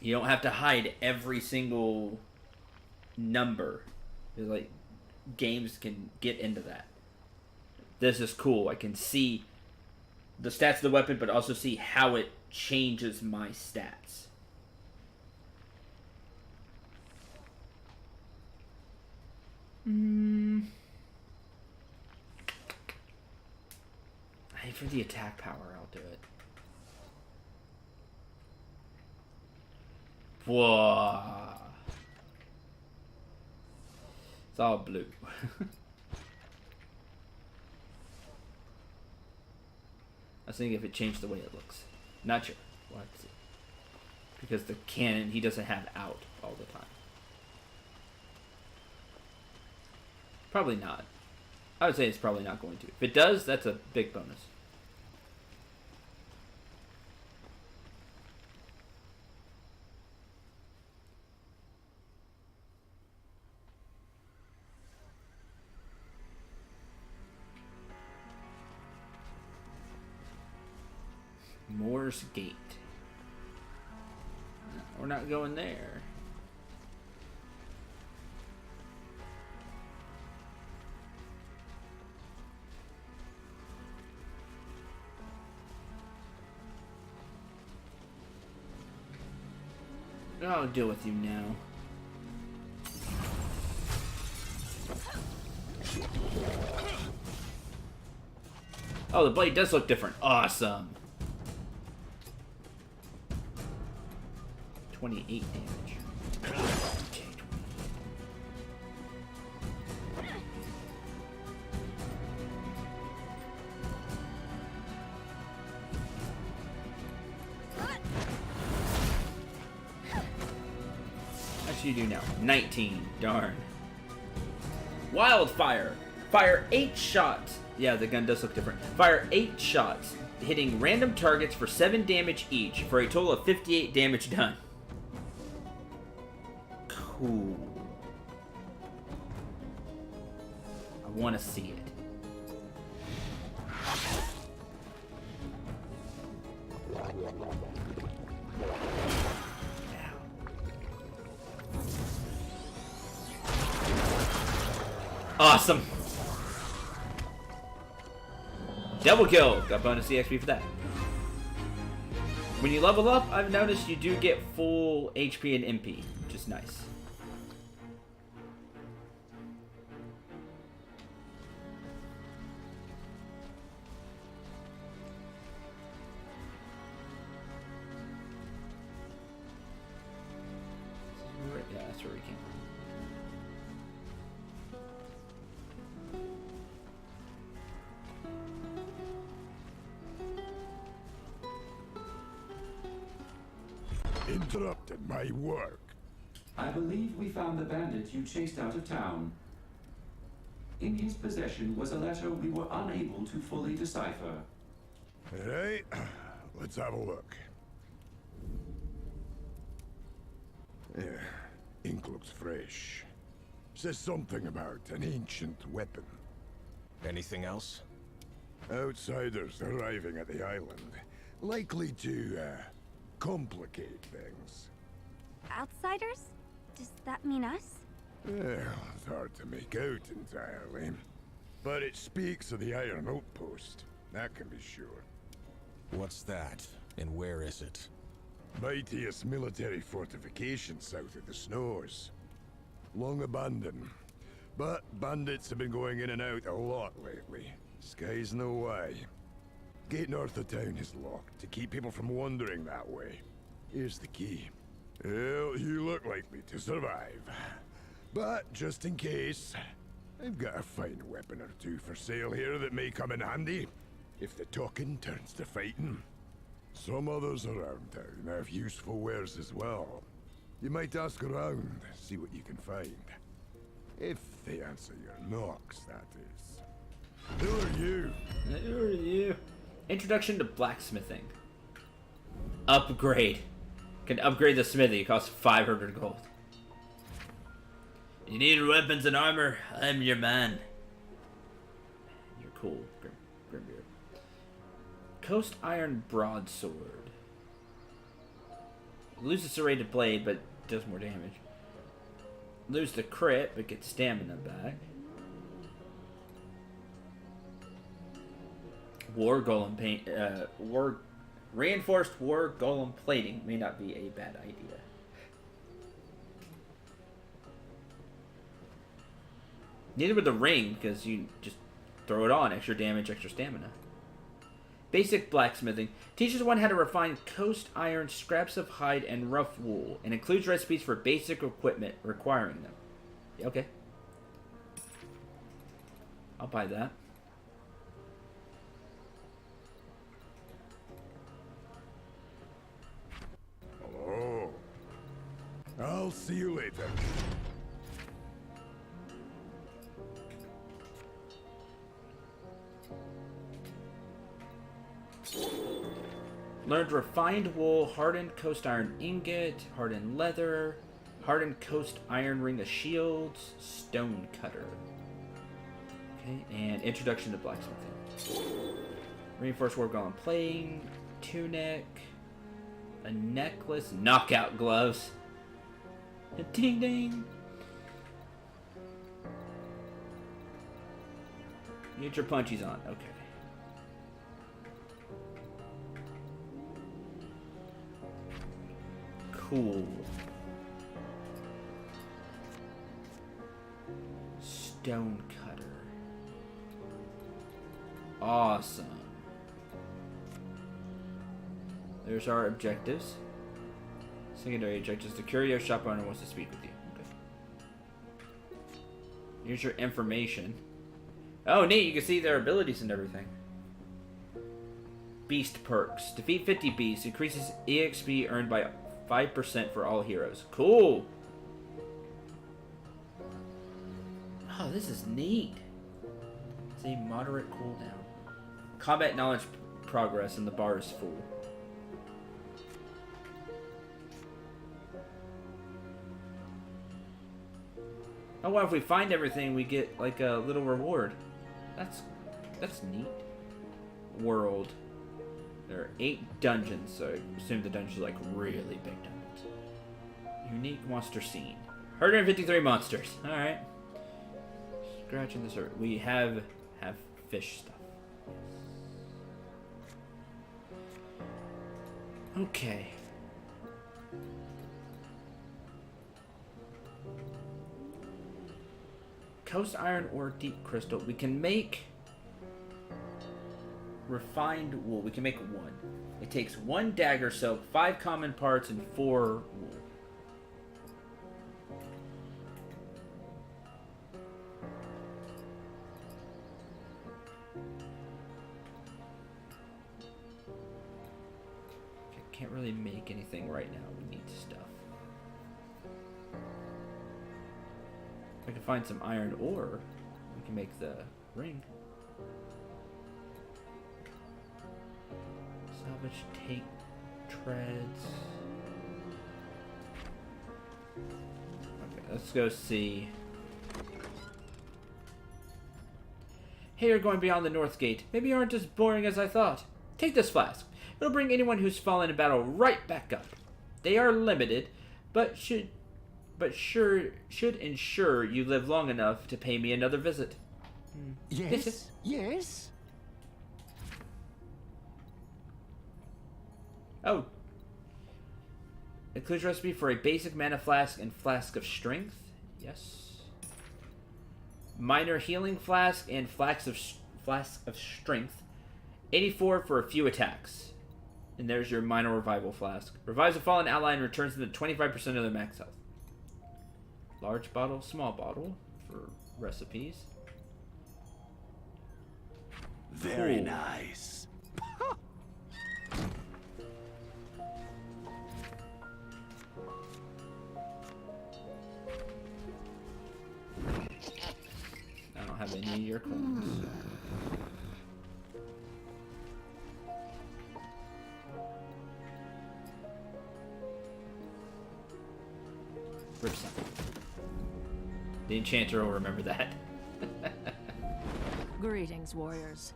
You don't have to hide every single number. It's like, games can get into that. This is cool. I can see the stats of the weapon, but also see how it changes my stats. I think for the attack power, I'll do it. Whoa. It's all blue. I was thinking if it changed the way it looks. Not sure. We'll have to see. Because the cannon, he doesn't have out all the time. Probably not. I would say it's probably not going to. If it does, that's a big bonus. Moore's Gate. No, we're not going there. I'll deal with you now. Oh, the blade does look different. Awesome. 28 damage. Okay, 20. Actually, you do now. 19. Darn. Wildfire. Fire 8 shots. Yeah, the gun does look different. Fire 8 shots, hitting random targets for 7 damage each, for a total of 58 damage done. Cool. I want to see it. Awesome. Double kill. Got bonus EXP for that. When you level up, I've noticed you do get full HP and MP, which is nice. interrupted my work. I believe we found the bandit you chased out of town. In his possession was a letter we were unable to fully decipher. Alright, let's have a look. Yeah, ink looks fresh. Says something about an ancient weapon. Anything else? Outsiders arriving at the island. Likely to, complicate things. Outsiders? Does that mean us? Well, it's hard to make out entirely. But it speaks of the Iron Outpost. That can be sure. What's that? And where is it? Mightiest military fortification south of the snows. Long abandoned. But bandits have been going in and out a lot lately. Sky's no way. Gate north of town is locked to keep people from wandering that way. Here's the key. Well, you look likely to survive. But just in case, I've got a fine weapon or two for sale here that may come in handy if the talking turns to fighting. Some others around town have useful wares as well. You might ask around, see what you can find. If they answer your knocks, that is. Who are you? Who are you? Introduction to blacksmithing. Upgrade. Can upgrade the smithy. It costs 500 gold. You need weapons and armor? I'm your man. You're cool, Grimbeard. Coast Iron Broadsword. Lose the serrated blade, but does more damage. Lose the crit, but get stamina back. War Golem paint. Reinforced War Golem plating may not be a bad idea. Neither with the ring, because you just throw it on. Extra damage, extra stamina. Basic blacksmithing. Teaches one how to refine coast iron, scraps of hide, and rough wool, and includes recipes for basic equipment requiring them. Okay. I'll buy that. Hello. I'll see you later. Learned refined wool, hardened coast iron ingot, hardened leather, hardened coast iron ring of shields, stone cutter. Okay, and introduction to blacksmithing. Reinforced war golem plating, tunic, a necklace, knockout gloves. Ding ding. Get your punchies on. Okay. Cool. Stone cutter. Awesome. There's our objectives. Secondary objectives. The curio shop owner wants to speak with you. Okay. Here's your information. Oh, neat. You can see their abilities and everything. Beast perks. Defeat 50 beasts. Increases EXP earned by 5% for all heroes. Cool. Oh, this is neat. It's a moderate cooldown. Combat knowledge progress and the bar is full. Oh wow, if we find everything we get like a little reward. That's neat. World. There are 8 dungeons, so I assume the dungeons are like really big dungeons. Unique monster scene. 153 monsters. Alright. Scratching the surface. We have fish stuff. Okay. Coast iron or deep crystal. We can make refined wool. We can make 1. It takes 1 dagger soap, 5 common parts, and 4 wool. Can't really make anything right now. We need stuff. If I can find some iron ore, we can make the ring. Salvage, take treads. Okay, let's go see. Hey, you're going beyond the North Gate. Maybe you aren't as boring as I thought. Take this flask. It'll bring anyone who's fallen in battle right back up. They are limited, but should ensure you live long enough to pay me another visit. Yes? Yes? Oh. Includes recipe for a basic mana flask and flask of strength. Yes. Minor healing flask and flask of strength. 84 for a few attacks. And there's your minor revival flask. Revives a fallen ally and returns them to 25% of their max health. Large bottle, small bottle for recipes. Very Ooh. nice. I don't have any of your coins. Rip something. The enchanter will remember that. Greetings, warriors.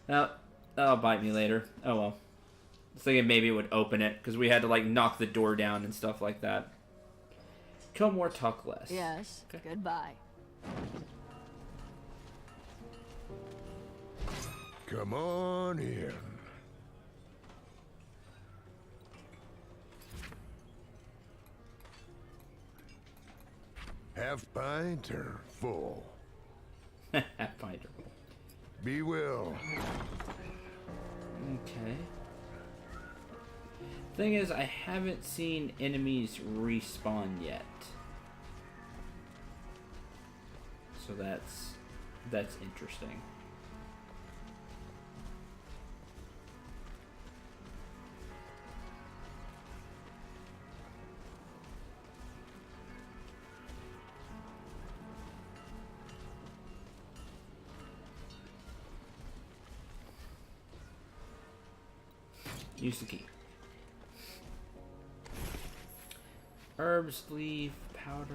Now, that'll bite me later. Oh well. I was thinking maybe it would open it, because we had to, like, knock the door down and stuff like that. Kill more, talk less. Yes, Okay. goodbye. Come on in. Half pint or full? Find her. Be well. Okay. Thing is, I haven't seen enemies respawn yet. So that's interesting. Use the key. Herbs, leaf, powder.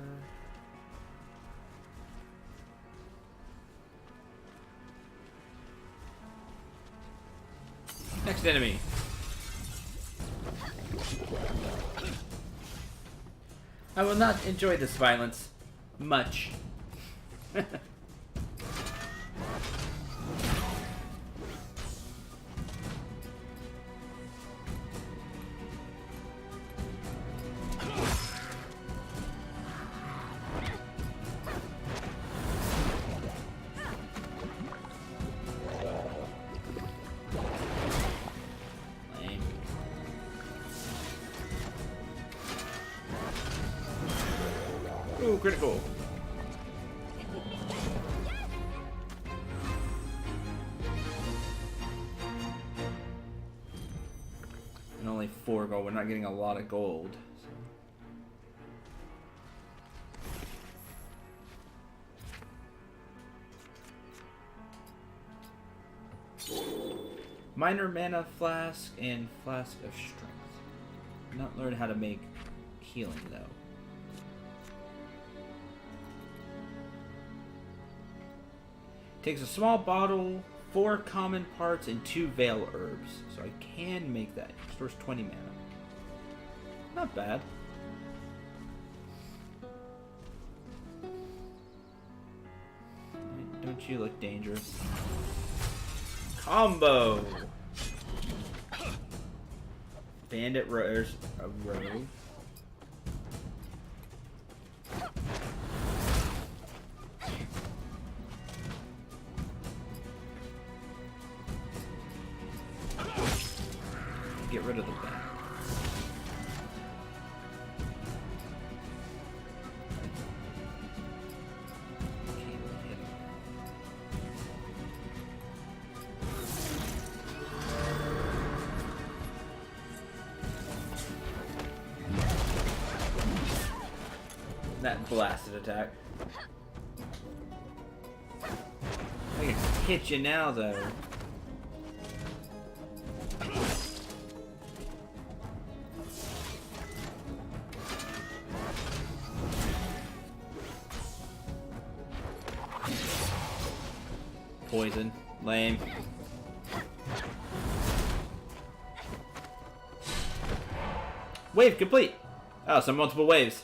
Next enemy. I will not enjoy this violence much. Lame. Ooh, critical. And only 4 gold. We're not getting a lot of gold. So. Minor mana flask and flask of strength. Not learn how to make healing though. Takes a small bottle, 4 common parts, and 2 veil herbs. So I can make that. Stores 20 mana. Not bad. Don't you look dangerous? Combo! Bandit rogue. Get rid of the band. that blasted attack. I can hit you now, though. Poison. Lame. Wave complete! Oh, so multiple waves.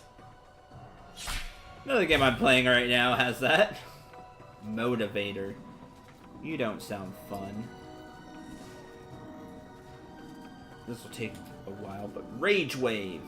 Another game I'm playing right now has that. Motivator. You don't sound fun. This will take a while, but Rage Wave.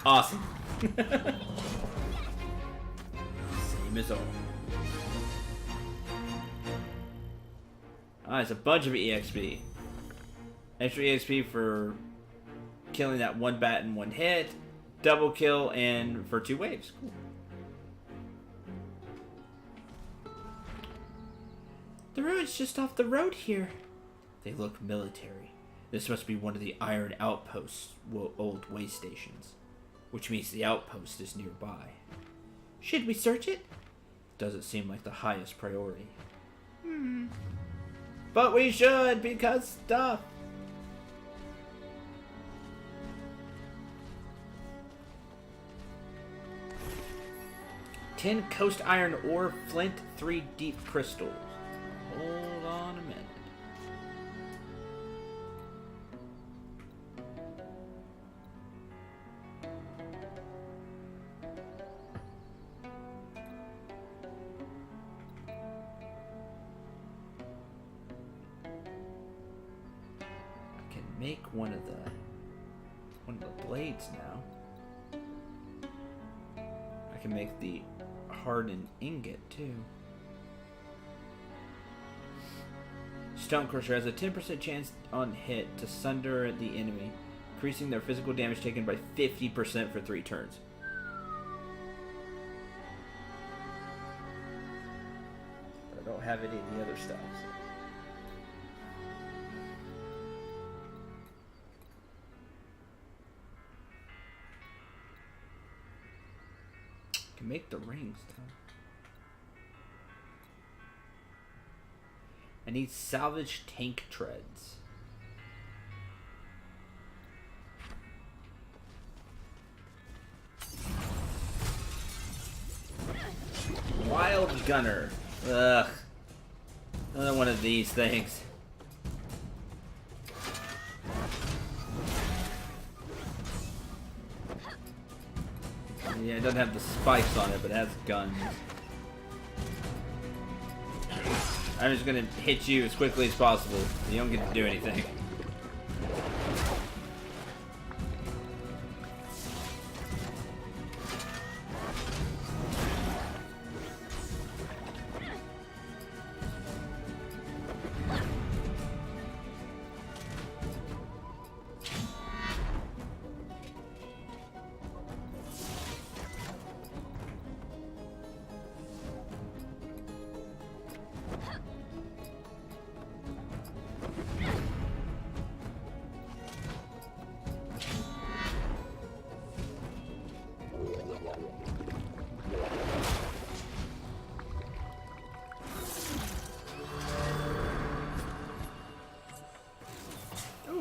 Awesome. Same as all. It's a bunch of EXP. Extra EXP for killing that one bat in one hit, double kill, and for 2 waves. Cool. The ruins just off the road here. They look military. This must be one of the Iron Outpost's old way stations. Which means the outpost is nearby. Should we search it? Doesn't seem like the highest priority. But we should, because stuff. Tin coast iron ore, flint, 3 deep crystals. Hold on a minute. Make one of the blades now. I can make the hardened ingot too. Stone Crusher has a 10% chance on hit to sunder the enemy, increasing their physical damage taken by 50% for 3 turns. But I don't have any of the other stuff. So. Make the rings though. I need salvage tank treads. Wild Gunner. Ugh. Another one of these things. Yeah, it doesn't have the spikes on it, but it has guns. I'm just gonna hit you as quickly as possible. You don't get to do anything.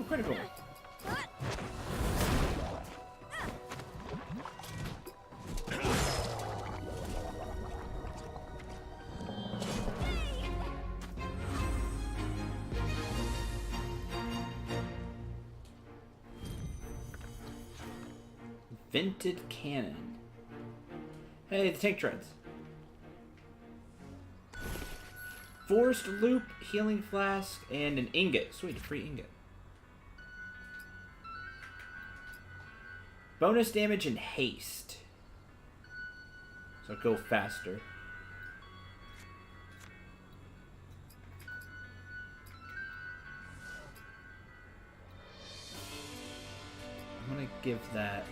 Critical. Vented cannon. Hey, the tank treads. Forced loop, healing flask, and an ingot. Sweet, a free ingot. Bonus damage and haste. So go faster. give that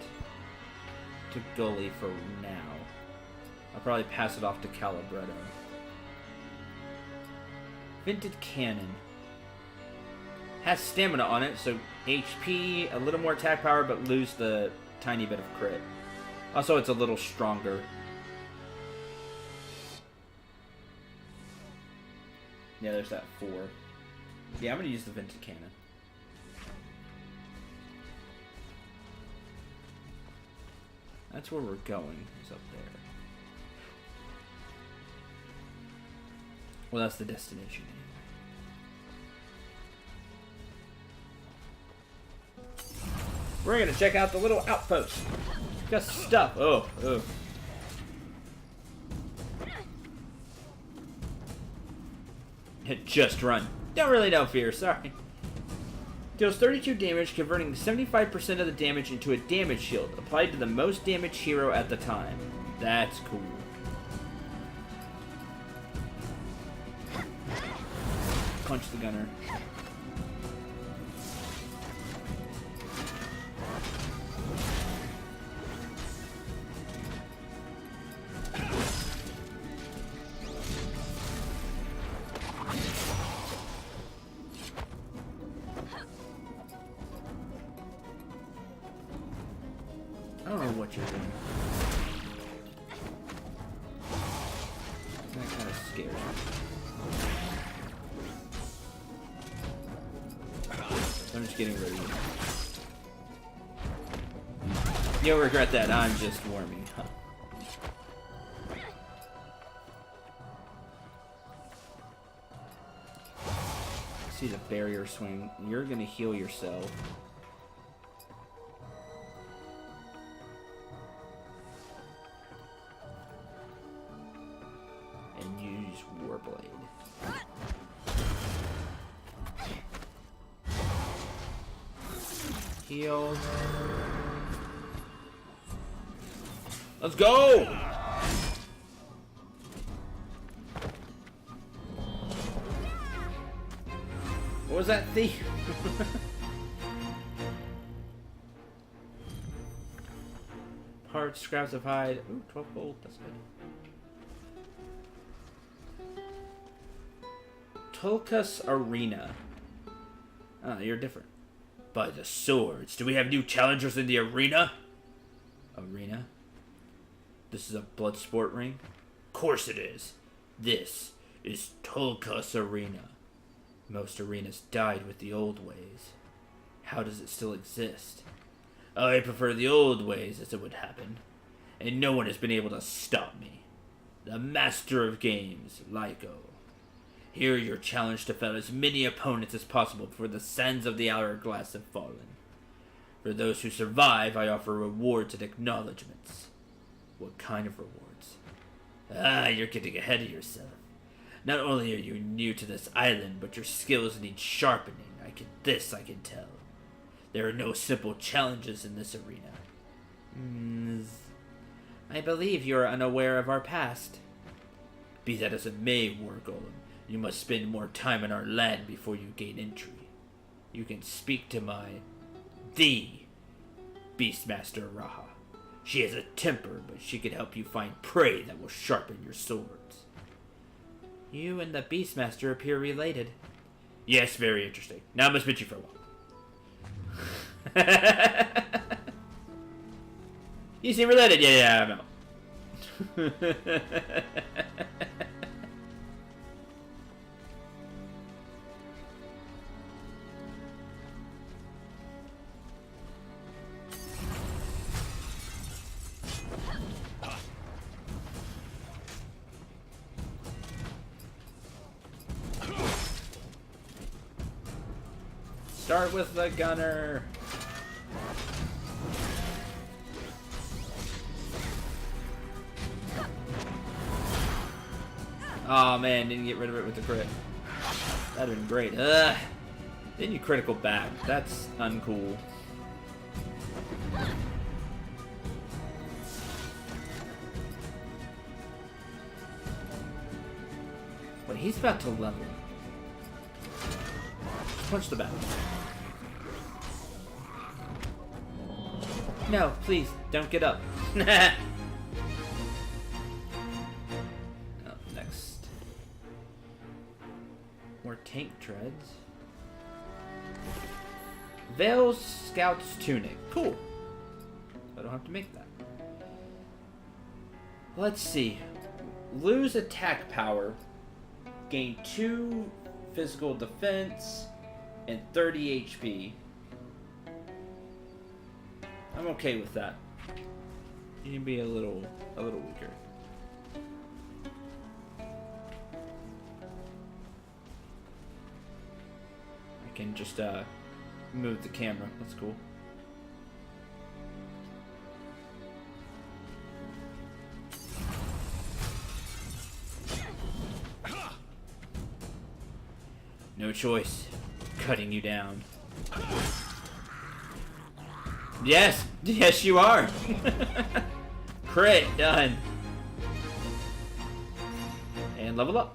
to Gully for now. I'll probably pass it off to Calibretto. Vented Cannon. Has stamina on it, so HP, a little more attack power, but lose the tiny bit of crit. Also, it's a little stronger. Yeah, there's that 4. Yeah, I'm going to use the Vented Cannon. That's where we're going, is up there. Well, that's the destination. We're gonna check out the little outpost. Got stuff. Oh. Just run. Don't really know fear, sorry. Deals 32 damage, converting 75% of the damage into a damage shield, applied to the most damaged hero at the time. That's cool. Punch the gunner. I don't know what you're doing. That kind of scares me. I'm just getting ready. You'll regret that. I'm just warming up. See the barrier swing. You're gonna heal yourself. And use Warblade. Heal. Let's go! What was that thief? Parts, scraps of hide. Ooh, 12 gold. That's good. Tulkas Arena. Ah, you're different. By the swords. Do we have new challengers in the arena? Arena? This is a blood sport ring? Of course it is. This is Tulkas Arena. Most arenas died with the old ways. How does it still exist? I prefer the old ways as it would happen. And no one has been able to stop me. The master of games, Lyko. Here you're challenged to fell as many opponents as possible before the sands of the hourglass have fallen. For those who survive, I offer rewards and acknowledgments. What kind of rewards? Ah, you're getting ahead of yourself. Not only are you new to this island, but your skills need sharpening. I can tell. There are no simple challenges in this arena. I believe you are unaware of our past. Be that as it may, War Golem, you must spend more time in our land before you gain entry. You can speak to the Beastmaster Raha. She has a temper, but she can help you find prey that will sharpen your swords. You and the Beastmaster appear related. Yes, very interesting. Now I must bid you farewell. You seem related? Yeah, I know. Start with the gunner. Oh man, didn't get rid of it with the crit. That'd have been great. Then you critical back. That's uncool. Wait, he's about to level. Punch the back. No, please, don't get up. Oh, next. More tank treads. Veil's Scout's Tunic. Cool. I don't have to make that. Let's see. Lose attack power. Gain 2 physical defense and 30 HP. I'm okay with that. You can be a little weaker. I can just move the camera. That's cool. No choice. Cutting you down. Yes! Yes, you are! Crit! Done! And level up.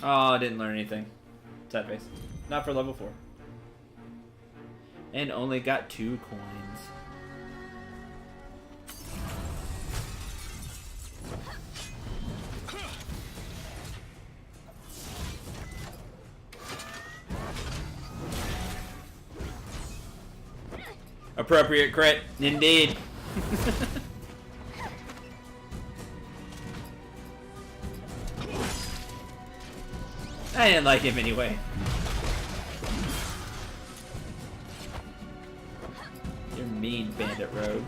Oh, I didn't learn anything. Sad face. Not for level 4. And only got 2 coins. Appropriate crit, indeed. I didn't like him anyway. You're mean, bandit rogue.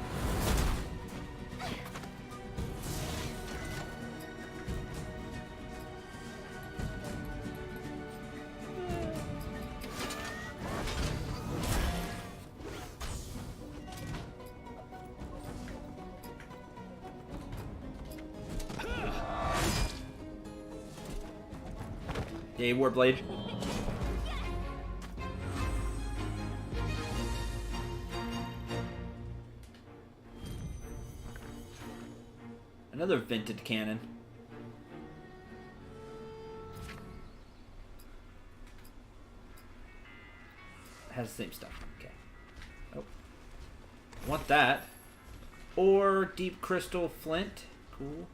Yay, Warblade. Another vented cannon. Has the same stuff. Okay. Oh. Want that. Or deep crystal flint. Cool.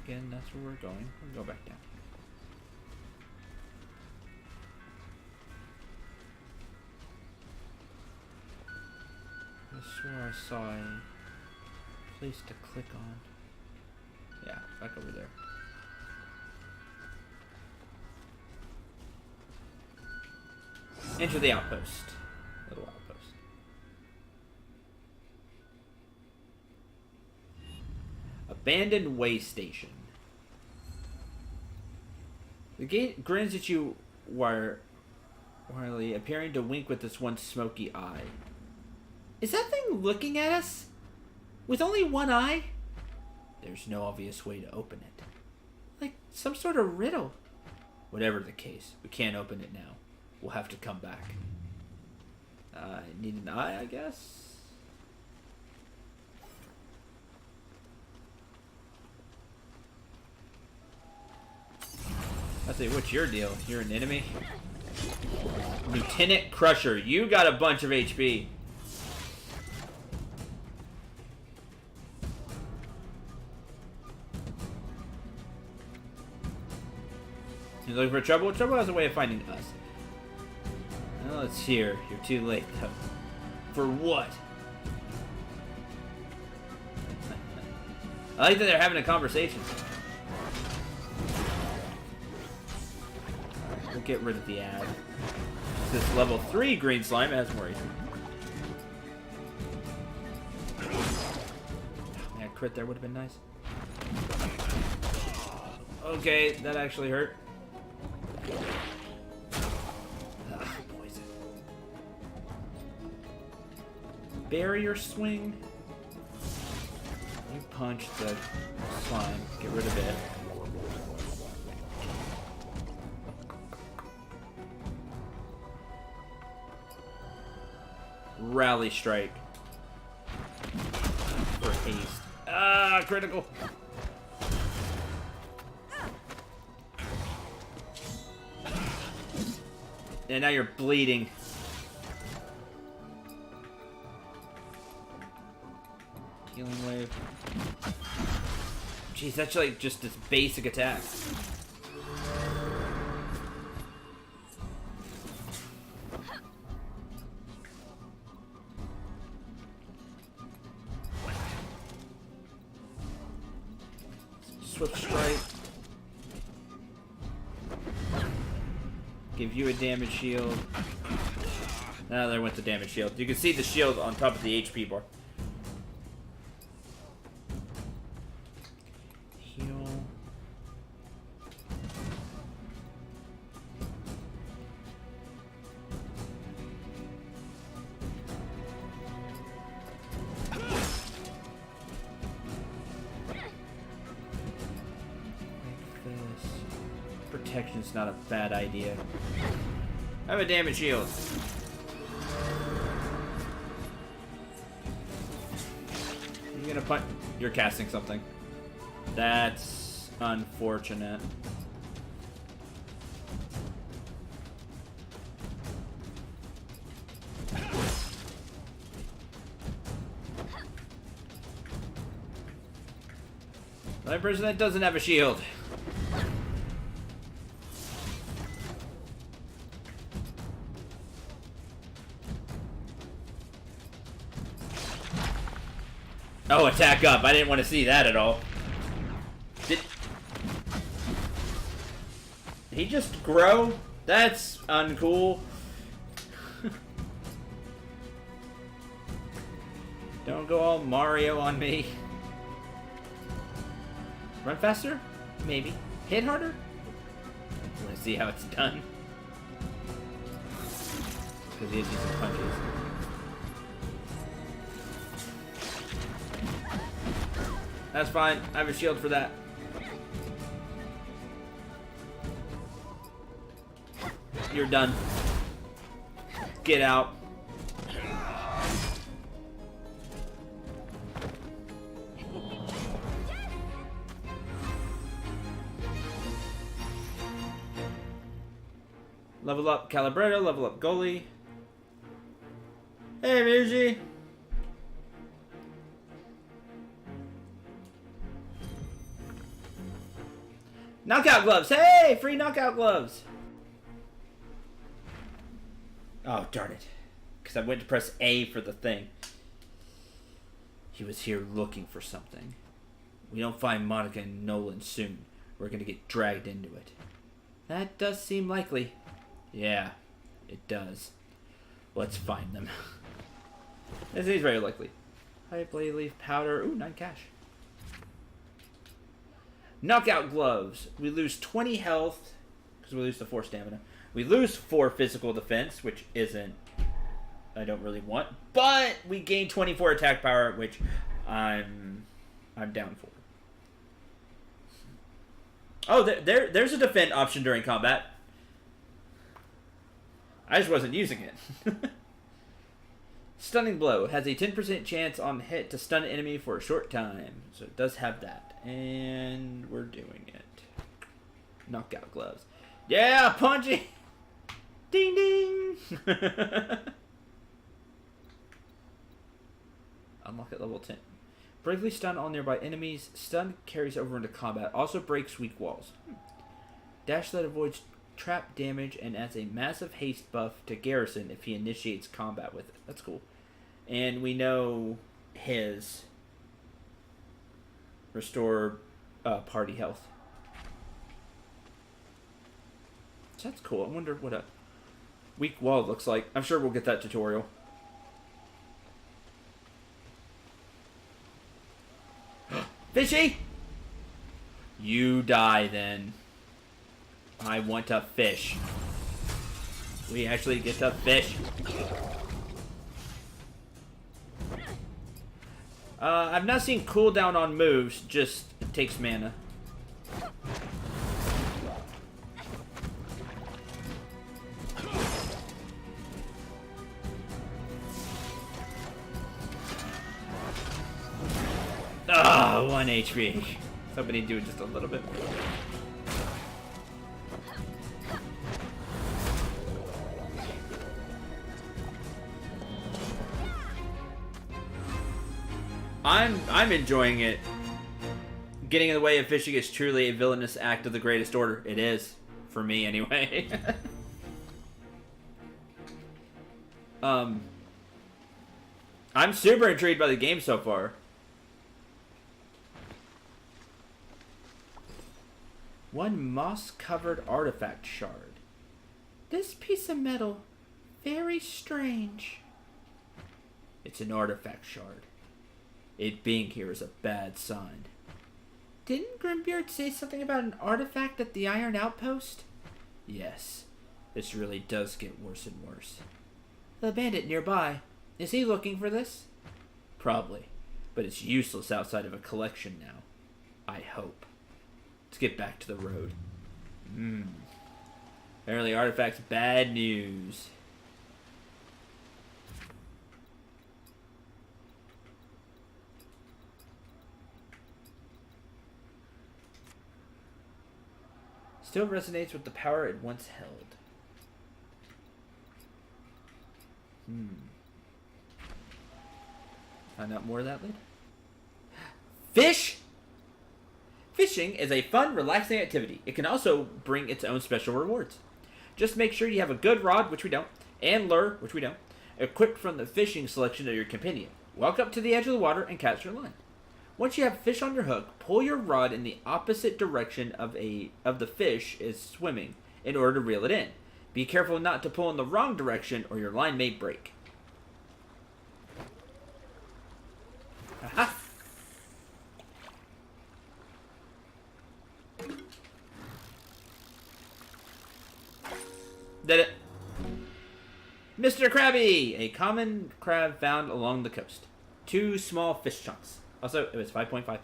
Again, that's where we're going. We'll go back down. I swear I saw a place to click on. Yeah, back over there. Enter the outpost. Little outpost. Abandoned way station. The gate grins at you warily, appearing to wink with its one smoky eye. Is that thing looking at us? With only one eye? There's no obvious way to open it. Like some sort of riddle. Whatever the case, we can't open it now. We'll have to come back. Need an eye, I guess? I say, what's your deal? You're an enemy? Lieutenant Crusher, you got a bunch of HP. You looking for trouble? Trouble has a way of finding us. Well, it's here. You're too late, though. For what? I like that they're having a conversation. We'll get rid of the ad. This level 3 green slime has more HP. Yeah, crit there would have been nice. Okay, that actually hurt. Ugh, poison. Barrier swing. You punch the slime. Get rid of it. Rally strike. For haste. Ah, critical. And now you're bleeding. Jeez, that's like just this basic attack. Swift strike. Give you a damage shield. Now there went the damage shield. You can see the shield on top of the HP bar. Heal. Protection's not a bad idea. I have a damage shield. You're gonna punch. You're casting something. That's unfortunate. The person that doesn't have a shield. Oh, attack up. I didn't want to see that at all. Did he just grow? That's uncool. Don't go all Mario on me. Run faster? Maybe. Hit harder? I want to see how it's done. Because he is using punches. That's fine. I have a shield for that. You're done. Get out. Level up Calibretto, level up Goalie. Hey, Muji. Knockout gloves! Hey! Free knockout gloves! Oh, darn it. Because I went to press A for the thing. He was here looking for something. We don't find Monica and Nolan soon. We're going to get dragged into it. That does seem likely. Yeah, it does. Let's find them. This is very likely. High blade leaf powder. Ooh, 9 cash. Knockout gloves. We lose 20 health because we lose the 4 stamina. We lose 4 physical defense, which isn't, I don't really want. But we gain 24 attack power, which I'm down for. Oh, there's a defend option during combat. I just wasn't using it. Stunning blow has a 10% chance on hit to stun an enemy for a short time. So it does have that. And we're doing it. Knockout gloves. Yeah, punchy! Ding ding! Unlock at level 10. Bravely stun all nearby enemies. Stun carries over into combat. Also breaks weak walls. Dash that avoids trap damage and adds a massive haste buff to Garrison if he initiates combat with it. That's cool. And we know his restore party health. So that's cool. I wonder what a weak wall looks like. I'm sure we'll get that tutorial. Fishy! You die then. I want to fish. We actually get to fish. I've not seen cooldown on moves, just it takes mana. Ah, 1 HP. Hoping he'd do it just a little bit more. I'm enjoying it. getting in the way of fishing is truly a villainous act of the greatest order. It is. For me, anyway. I'm super intrigued by the game so far. One moss-covered artifact shard. This piece of metal, very strange. It's an artifact shard. It being here is a bad sign. Didn't Grimbeard say something about an artifact at the Iron Outpost? Yes, this really does get worse and worse. The bandit nearby, is he looking for this? Probably, but it's useless outside of a collection now. I hope. Let's get back to the road. Apparently artifacts, bad news. Still resonates with the power it once held. Find out more of that later. Fish! Fishing is a fun, relaxing activity. It can also bring its own special rewards. Just make sure you have a good rod, which we don't, and lure, which we don't, equipped from the fishing selection of your companion. Walk up to the edge of the water and cast your line. Once you have fish on your hook, pull your rod in the opposite direction of the fish is swimming in order to reel it in. Be careful not to pull in the wrong direction or your line may break. Aha! Did it. Mr. Krabby! A common crab found along the coast. 2 small fish chunks. Also, it was 5.5 pounds.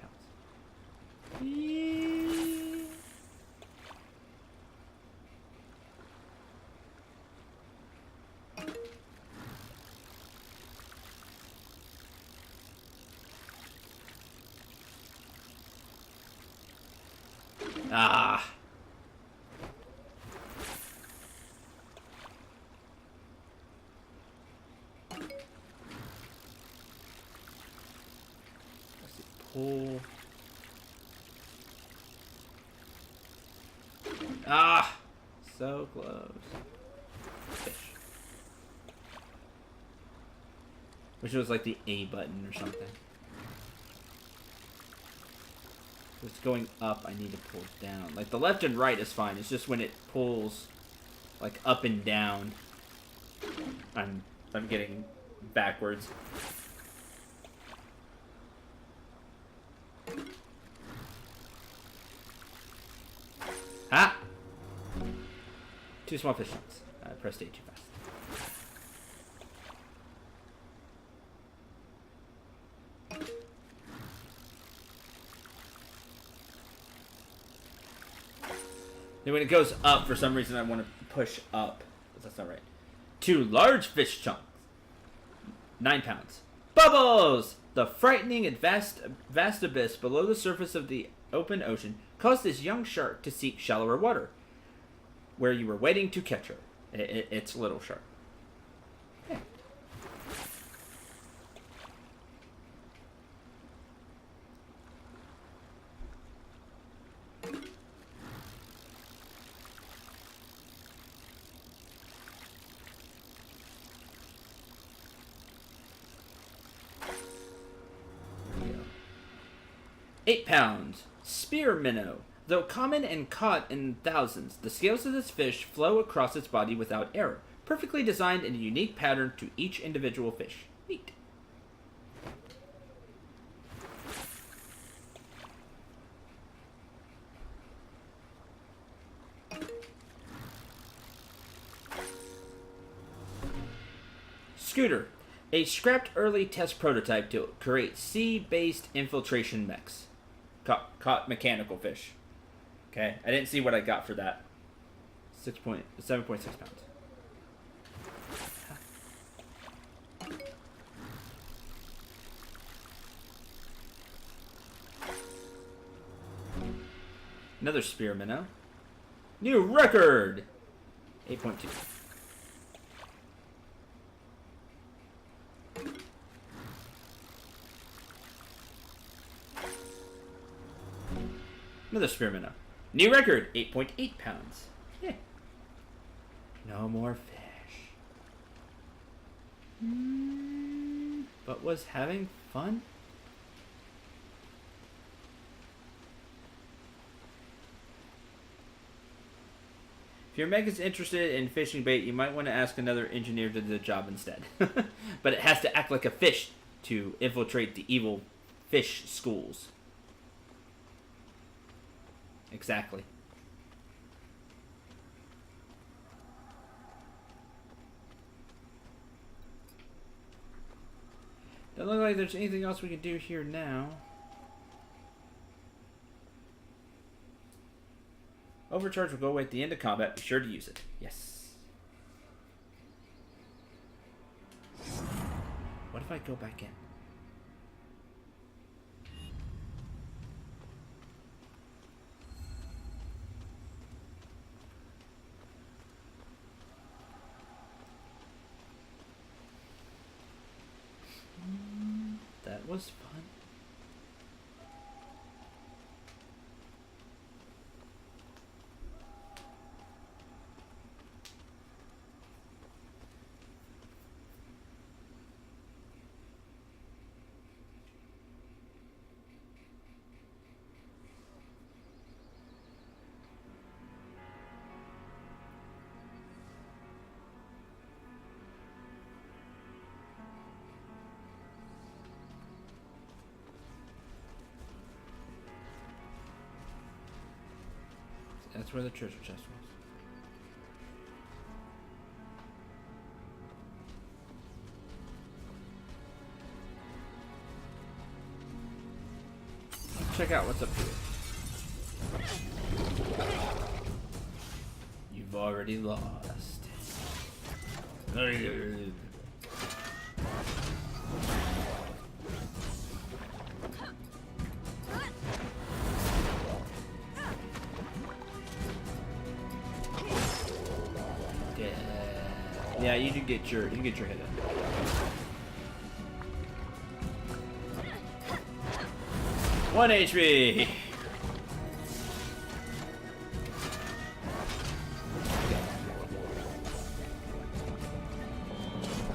Ah. Pull. Ah! So close. Fish. Wish it was like the A button or something. If it's going up, I need to pull down. Like, the left and right is fine. It's just when it pulls, like, up and down, I'm getting backwards. Ah! 2 small fish chunks. I pressed A too fast. Then when it goes up, for some reason I want to push up. But that's not right. 2 large fish chunks. 9 pounds. Bubbles! The frightening and vast abyss below the surface of the open ocean caused this young shark to seek shallower water, where you were waiting to catch her. It's little shark. Okay. There we go. 8 pounds. Spear minnow. Though common and caught in thousands, the scales of this fish flow across its body without error, perfectly designed in a unique pattern to each individual fish. Neat. Scooter. A scrapped early test prototype to create sea-based infiltration mechs. Caught mechanical fish. Okay, I didn't see what I got for that. 7.6 pounds. Another spear minnow. New record! 8.2. Another spearmint. New record, 8.8 pounds. Yeah. No more fish. But was having fun? If your mech is interested in fishing bait, you might want to ask another engineer to do the job instead. But it has to act like a fish to infiltrate the evil fish schools. Exactly. Doesn't look like there's anything else we can do here now. Overcharge will go away at the end of combat. Be sure to use it. Yes. What if I go back in? That was fun. That's where the treasure chest was. Let's check out what's up here. You've already lost. Yeah, you can get your hit in. 1 HP.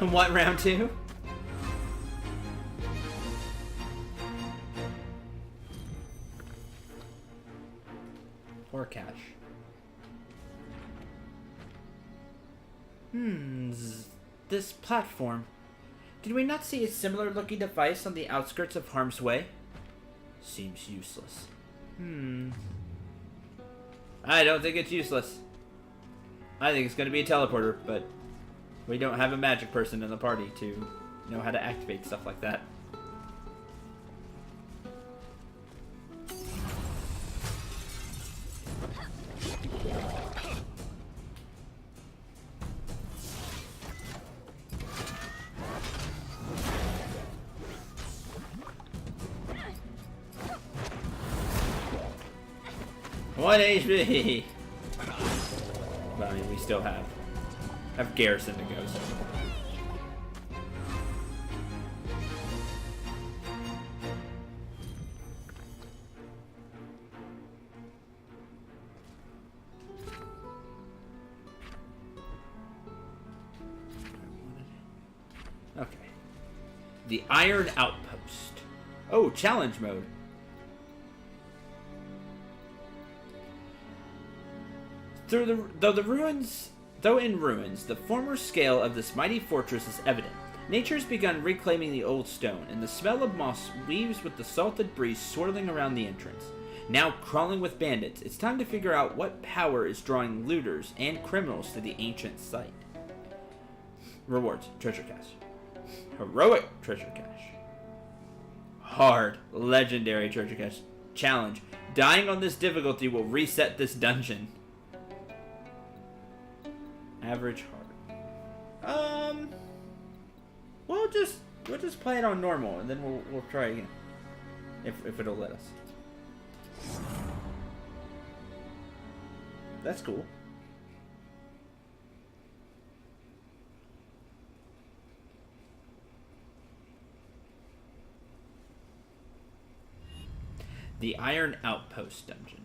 And what, round 2? Or cash. This platform. Did we not see a similar looking device on the outskirts of harm's way? Seems useless. I don't think it's useless. I think it's going to be a teleporter, but we don't have a magic person in the party to know how to activate stuff like that. One HP. But I mean, we still have Garrison to go. So. Okay. The Iron Outpost. Oh, challenge mode. Though in ruins, the former scale of this mighty fortress is evident. Nature's begun reclaiming the old stone, and the smell of moss weaves with the salted breeze swirling around the entrance. Now crawling with bandits, it's time to figure out what power is drawing looters and criminals to the ancient site. Rewards: treasure cache, heroic treasure cache, hard legendary treasure cache. Challenge: dying on this difficulty will reset this dungeon. Average hard. We'll just play it on normal, and then we'll try again if it'll let us. That's cool. The Iron Outpost dungeon.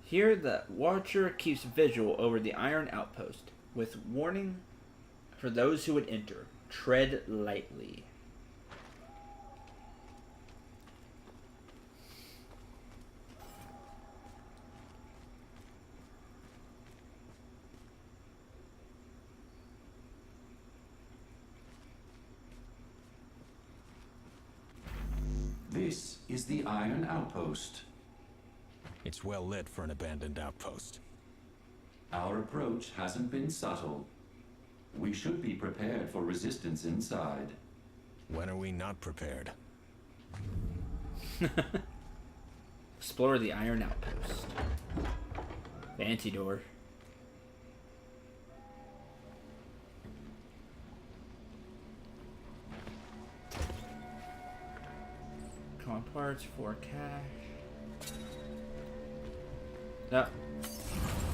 Here, the watcher keeps vigil over the Iron Outpost, with warning for those who would enter. Tread lightly. This is the Iron Outpost. It's well lit for an abandoned outpost. Our approach hasn't been subtle. We should be prepared for resistance inside. When are we not prepared? Explore the Iron Outpost. Fancy door. Common parts for cash. No.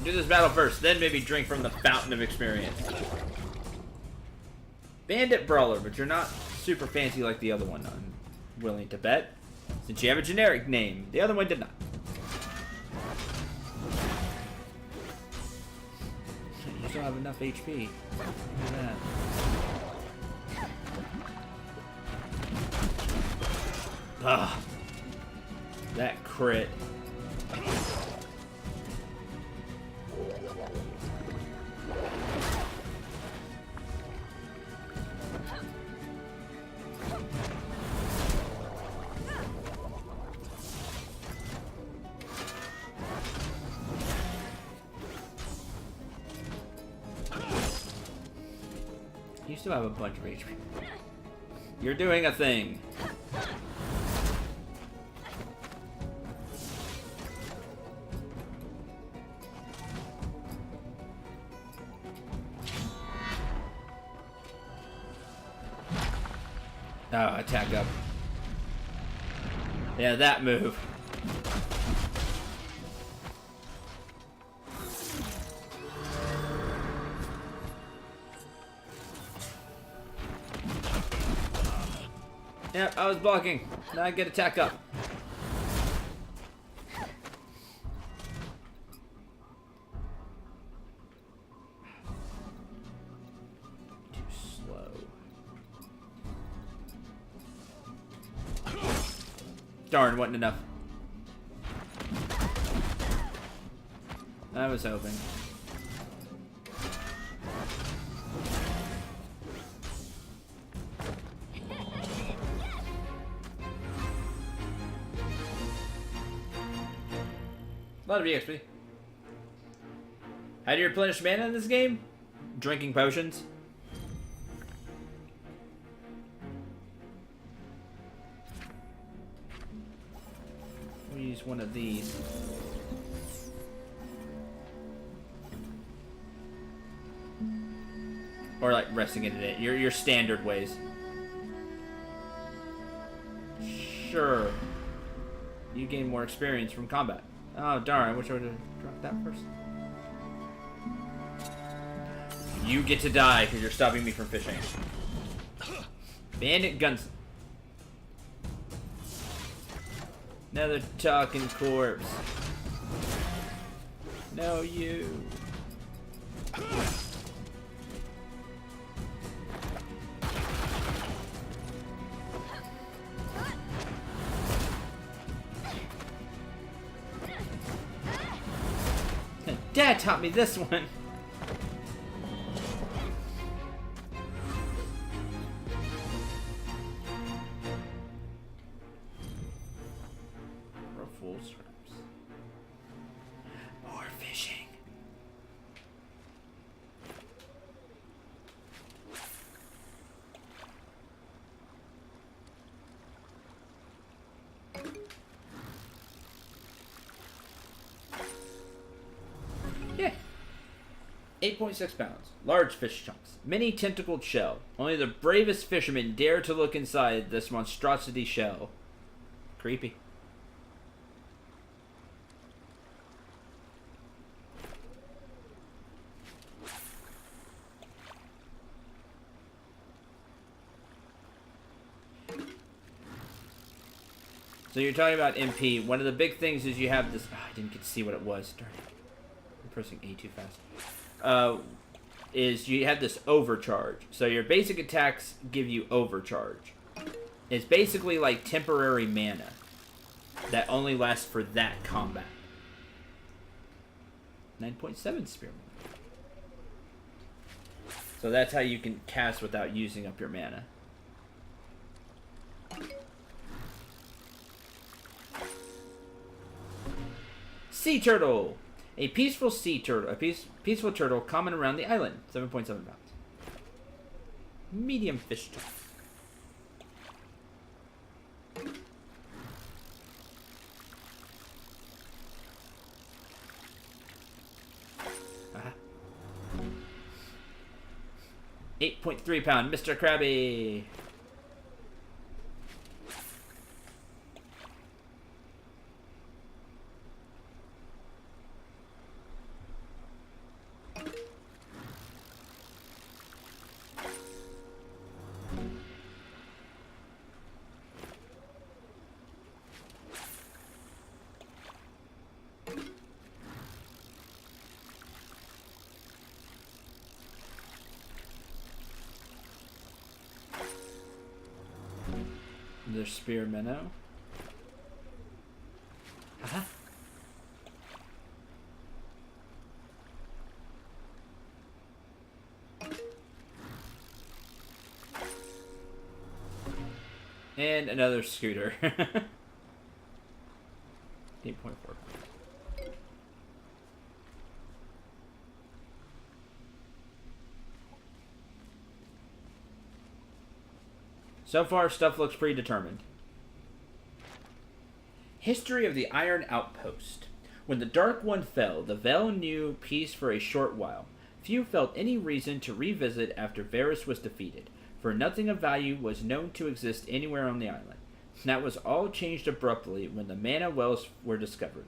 Do this battle first, then maybe drink from the fountain of experience. Bandit Brawler, but you're not super fancy like the other one, I'm willing to bet. Since you have a generic name, the other one did not. You still have enough HP. Look at that. Ugh. That crit. You still have a bunch of HP. You're doing a thing. Oh, attack up. Yeah, that move. Yep, I was blocking. Now I get attack up. Too slow. Darn, wasn't enough. I was hoping. A lot of EXP. How do you replenish mana in this game? Drinking potions. We'll use one of these. Or like resting it in it. Your standard ways. Sure. You gain more experience from combat. Oh darn, I wish I would have dropped that first. You get to die because you're stopping me from fishing. Bandit guns. Another talking corpse. No, you. Dad taught me this one. Ruffle scraps. More fishing. Yeah. 8.6 pounds. Large fish chunks. Mini tentacled shell. Only the bravest fishermen dare to look inside this monstrosity shell. Creepy. So you're talking about MP. One of the big things is you have this. Oh, I didn't get to see what it was. Darn it. I'm pressing A too fast. Is you have this overcharge. So your basic attacks give you overcharge. It's basically like temporary mana that only lasts for that combat. 9.7 Spearman. So that's how you can cast without using up your mana. Sea turtle, a peaceful sea turtle, peaceful turtle common around the island. 7.7 pounds. Medium fish turtle. Uh-huh. 8.3 pound, Mr. Krabby. There's spear minnow. Uh-huh. And another scooter. 8.4. So far, stuff looks predetermined. History of the Iron Outpost. When the Dark One fell, the Veil knew peace for a short while. Few felt any reason to revisit after Varys was defeated, for nothing of value was known to exist anywhere on the island. That was all changed abruptly when the mana wells were discovered.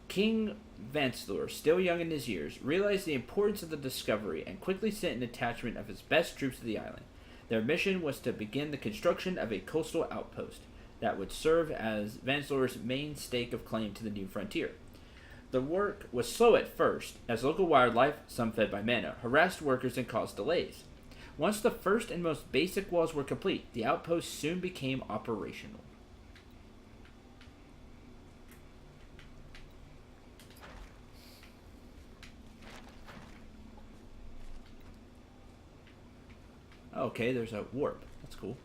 King Vanslor, still young in his years, realized the importance of the discovery and quickly sent an detachment of his best troops to the island. Their mission was to begin the construction of a coastal outpost that would serve as Vanslor's main stake of claim to the new frontier. The work was slow at first, as local wildlife, some fed by mana, harassed workers and caused delays. Once the first and most basic walls were complete, the outpost soon became operational. Okay, there's a warp. That's cool.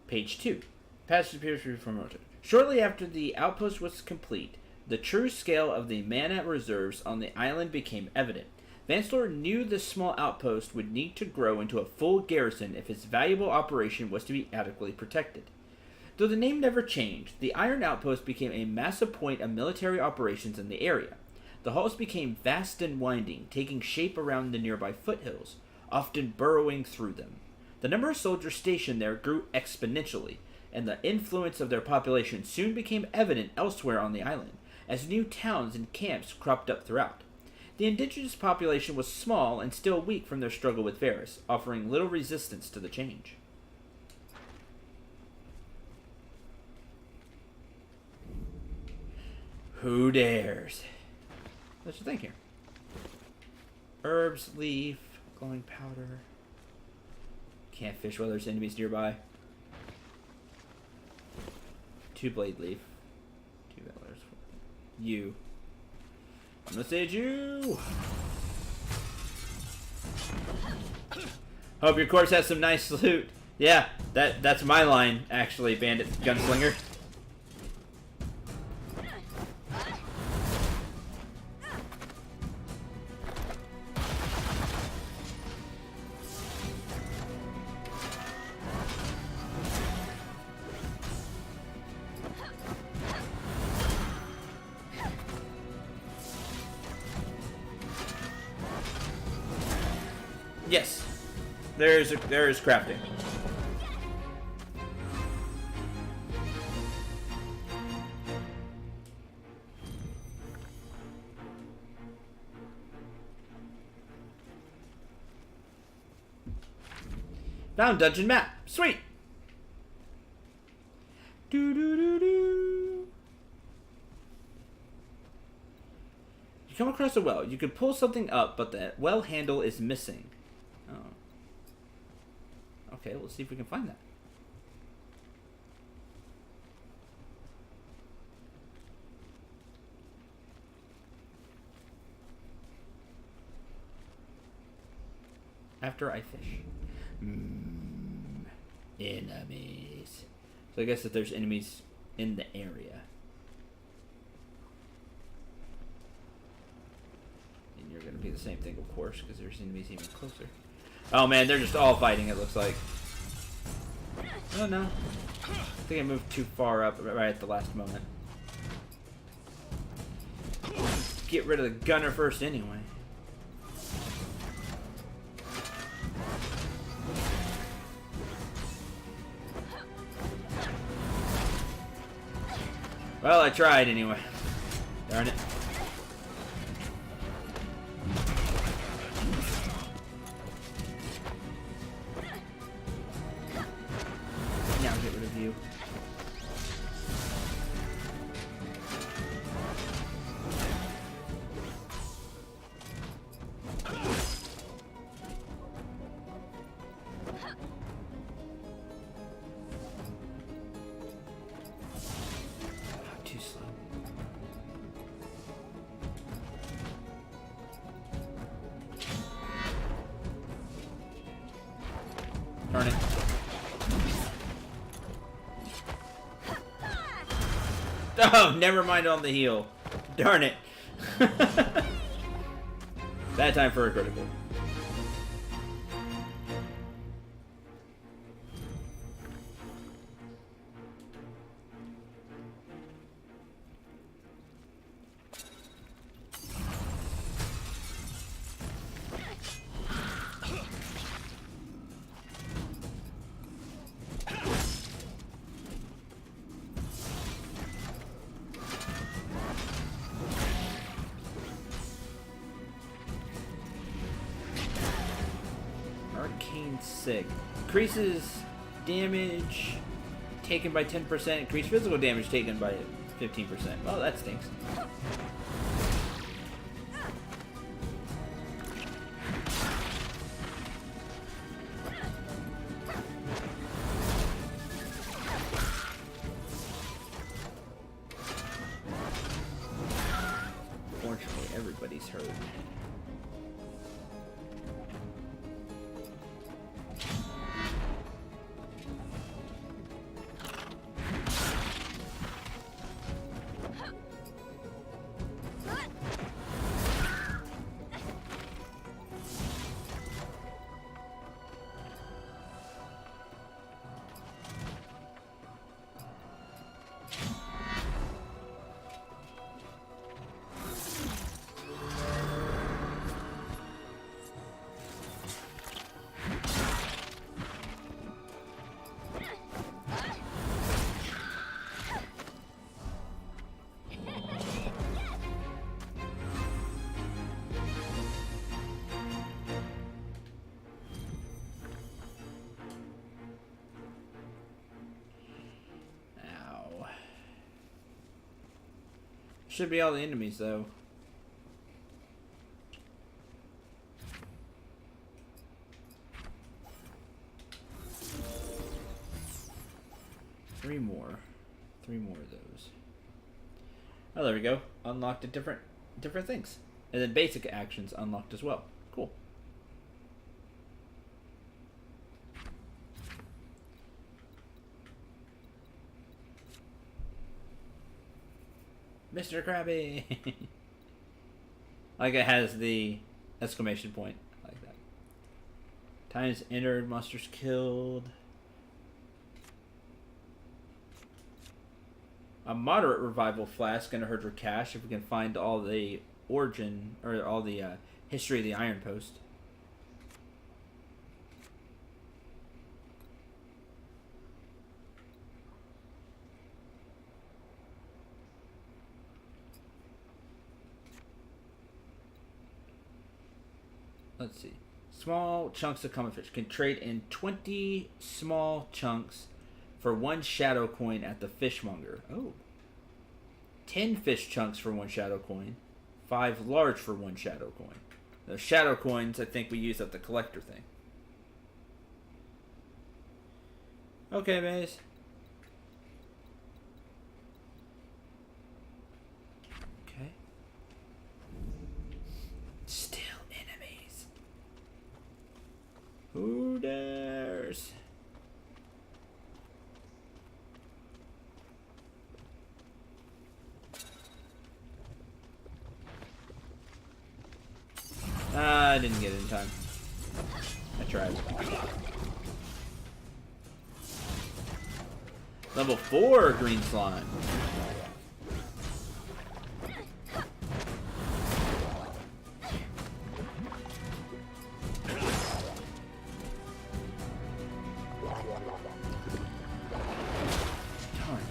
Page 2. Passage appears from Rotor. Shortly after the outpost was complete, the true scale of the mana reserves on the island became evident. Vanslor knew this small outpost would need to grow into a full garrison if its valuable operation was to be adequately protected. Though the name never changed, the Iron Outpost became a massive point of military operations in the area. The halls became vast and winding, taking shape around the nearby foothills, often burrowing through them. The number of soldiers stationed there grew exponentially, and the influence of their population soon became evident elsewhere on the island, as new towns and camps cropped up throughout. The indigenous population was small and still weak from their struggle with Varys, offering little resistance to the change. Who dares? What's your thing here? Herbs, leaf, glowing powder. Can't fish while there's enemies nearby. 2 blade leaf. 2 valors. You. I'm gonna say you. Hope your corpse has some nice loot. Yeah, that's my line, actually, bandit gunslinger. Yes, there is crafting. Found dungeon map. Sweet. Do do do do. You come across a well. You can pull something up, but the well handle is missing. Oh. Okay, let's see if we can find that. After I fish. Enemies. So I guess that there's enemies in the area. And you're going to be the same thing, of course, because there's enemies even closer. Oh man, they're just all fighting, it looks like. Oh no. I think I moved too far up right at the last moment. Get rid of the gunner first anyway. Well, I tried anyway. Darn it. Now get rid of you. Too slow. Darn it. Oh, never mind on the heel. Darn it. Bad time for a critical. Arcane Sig. Increases damage taken by 10%. Increase physical damage taken by 15%. Well, that stinks. Fortunately, everybody's hurt. Should be all the enemies, though. Three more of those. Oh, there we go. Unlocked at different things, and then basic actions unlocked as well. Cool. Mr. Krabby! Like it has the exclamation point. Like that. Times entered, monsters killed. A moderate revival flask gonna hurt your cash if we can find all the origin, or all the history of the Iron Post. Let's see. Small chunks of common fish can trade in 20 small chunks for 1 shadow coin at the fishmonger. Oh. 10 fish chunks for 1 shadow coin. 5 large for 1 shadow coin. The shadow coins I think we use at the collector thing. Okay, Maze. Okay. Still enemies. Who dares? I didn't get it in time. I tried. Level 4 green slime. Darn.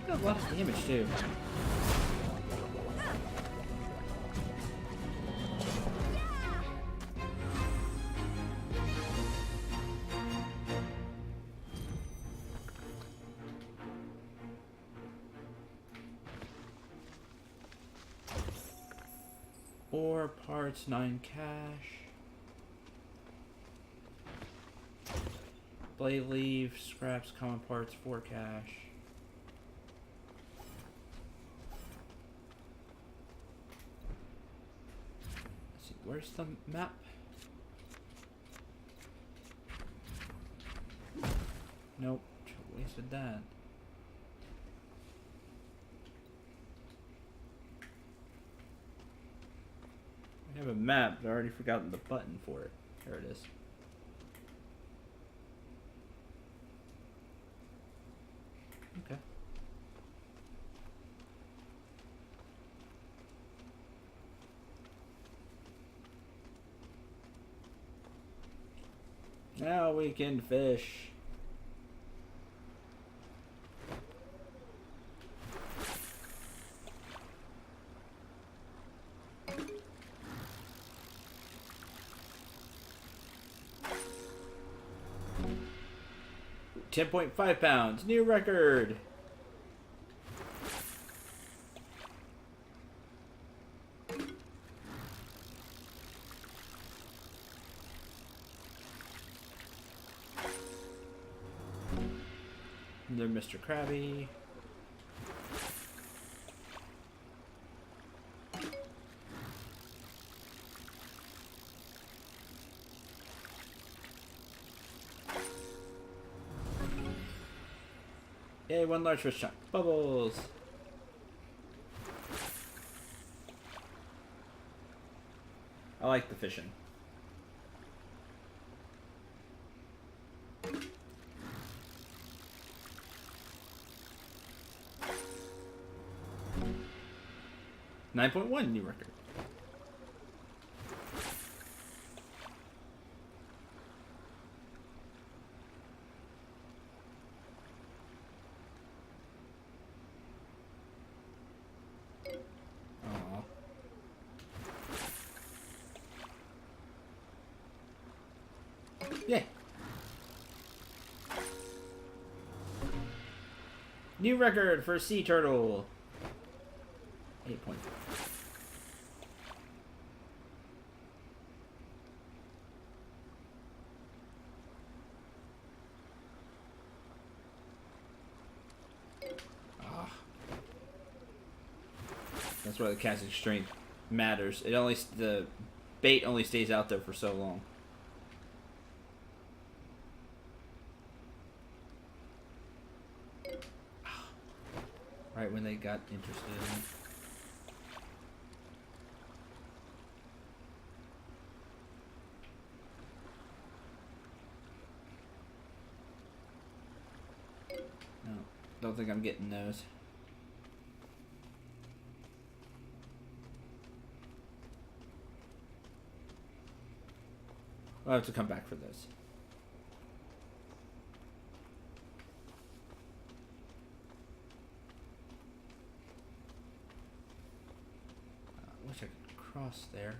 Got a lot of damage too. Ore parts, 9 cash. Blade leaf, scraps, common parts, 4 cash. Let's see, where's the map? Nope, wasted that. I have a map, but I already forgotten the button for it. There it is. Okay. Now we can fish. £10.5, new record. They're Mr. Krabby. Yay, 1 large fish chunk. Bubbles! I like the fishing. $9.1 new record. Yeah. New record for sea turtle. 8.4. That's why the casting strength matters. It only the bait only stays out there for so long. Right when they got interested in it. No, don't think I'm getting those. I'll have to come back for this. Wish I could cross there.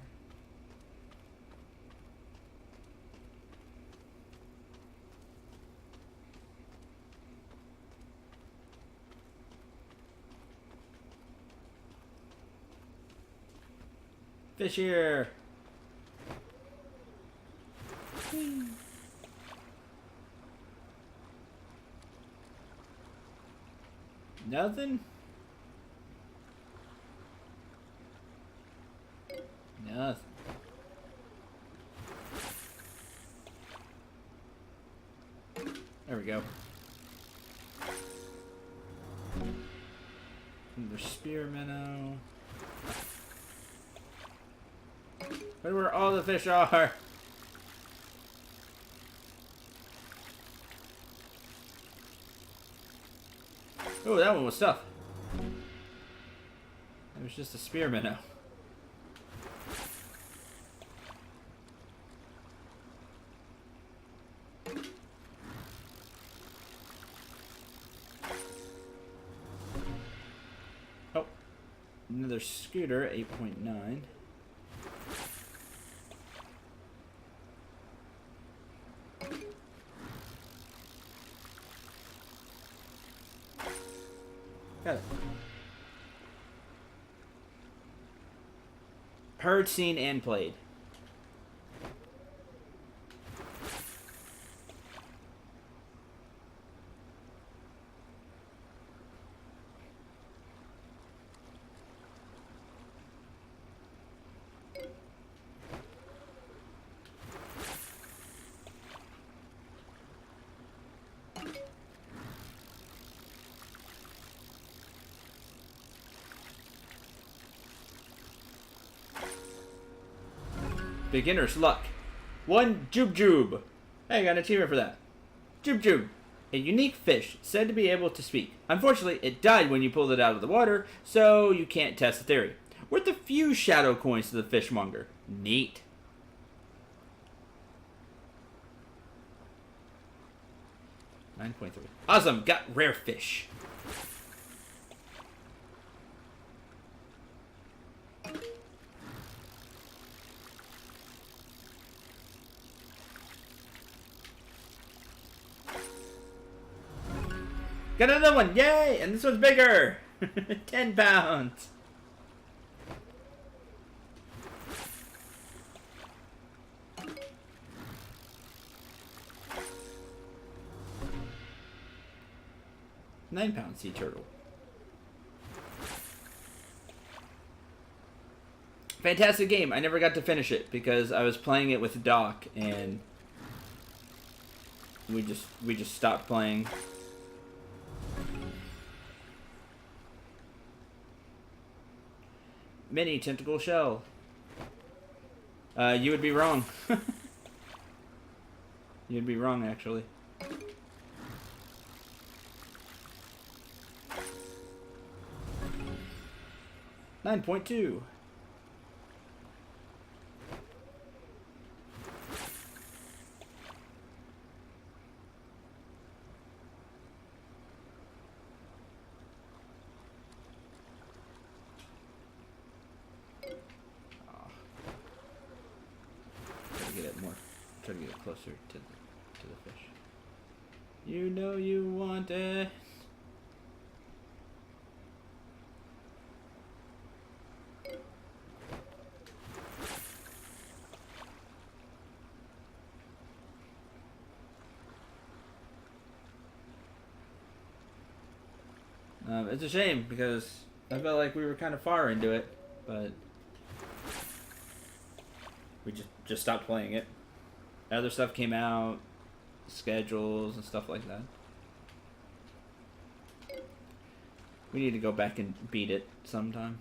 Fish here. Nothing? Nothing. There we go. Another spear minnow. Look where all the fish are. Oh, that one was tough. It was just a spear minnow. Oh, another scooter, 8.9. Got it. Heard, seen, and played. Beginner's luck. 1 Jube Jube. Hey, I got an achievement for that. Jube Jube. A unique fish said to be able to speak. Unfortunately, it died when you pulled it out of the water, so you can't test the theory. Worth a few shadow coins to the fishmonger. Neat. $9.3. Awesome. Got rare fish. Got another one! Yay! And this one's bigger! 10 pounds! £9 sea turtle. Fantastic game. I never got to finish it because I was playing it with Doc and we just stopped playing. Mini tentacle shell. You would be wrong. You'd be wrong, actually. $9.2. Try to get it closer to the fish. You know you want it. It's a shame because I felt like we were kind of far into it, but we just stopped playing it. Other stuff came out, schedules and stuff like that. We need to go back and beat it sometime.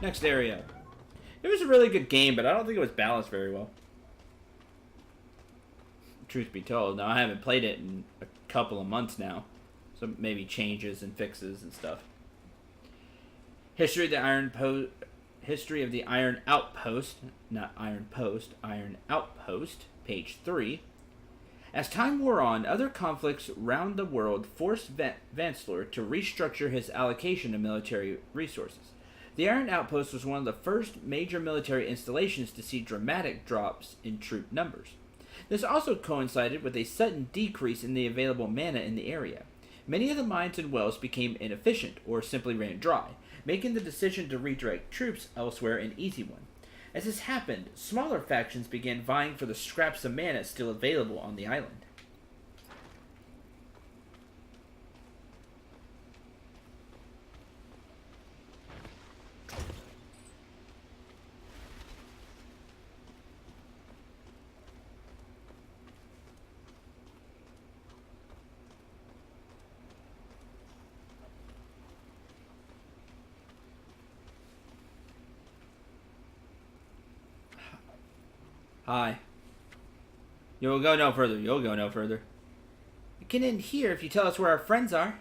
Next area. It was a really good game, but I don't think it was balanced very well. Truth be told. Now, I haven't played it in a couple of months now. So maybe changes and fixes and stuff. History of the Iron Outpost. Not Iron Post. Iron Outpost. Page 3. As time wore on, other conflicts round the world forced Vanslor to restructure his allocation of military resources. The Iron Outpost was one of the first major military installations to see dramatic drops in troop numbers. This also coincided with a sudden decrease in the available mana in the area. Many of the mines and wells became inefficient or simply ran dry, making the decision to redirect troops elsewhere an easy one. As this happened, smaller factions began vying for the scraps of mana still available on the island. Hi. You'll go no further. You'll go no further. We can end here if you tell us where our friends are.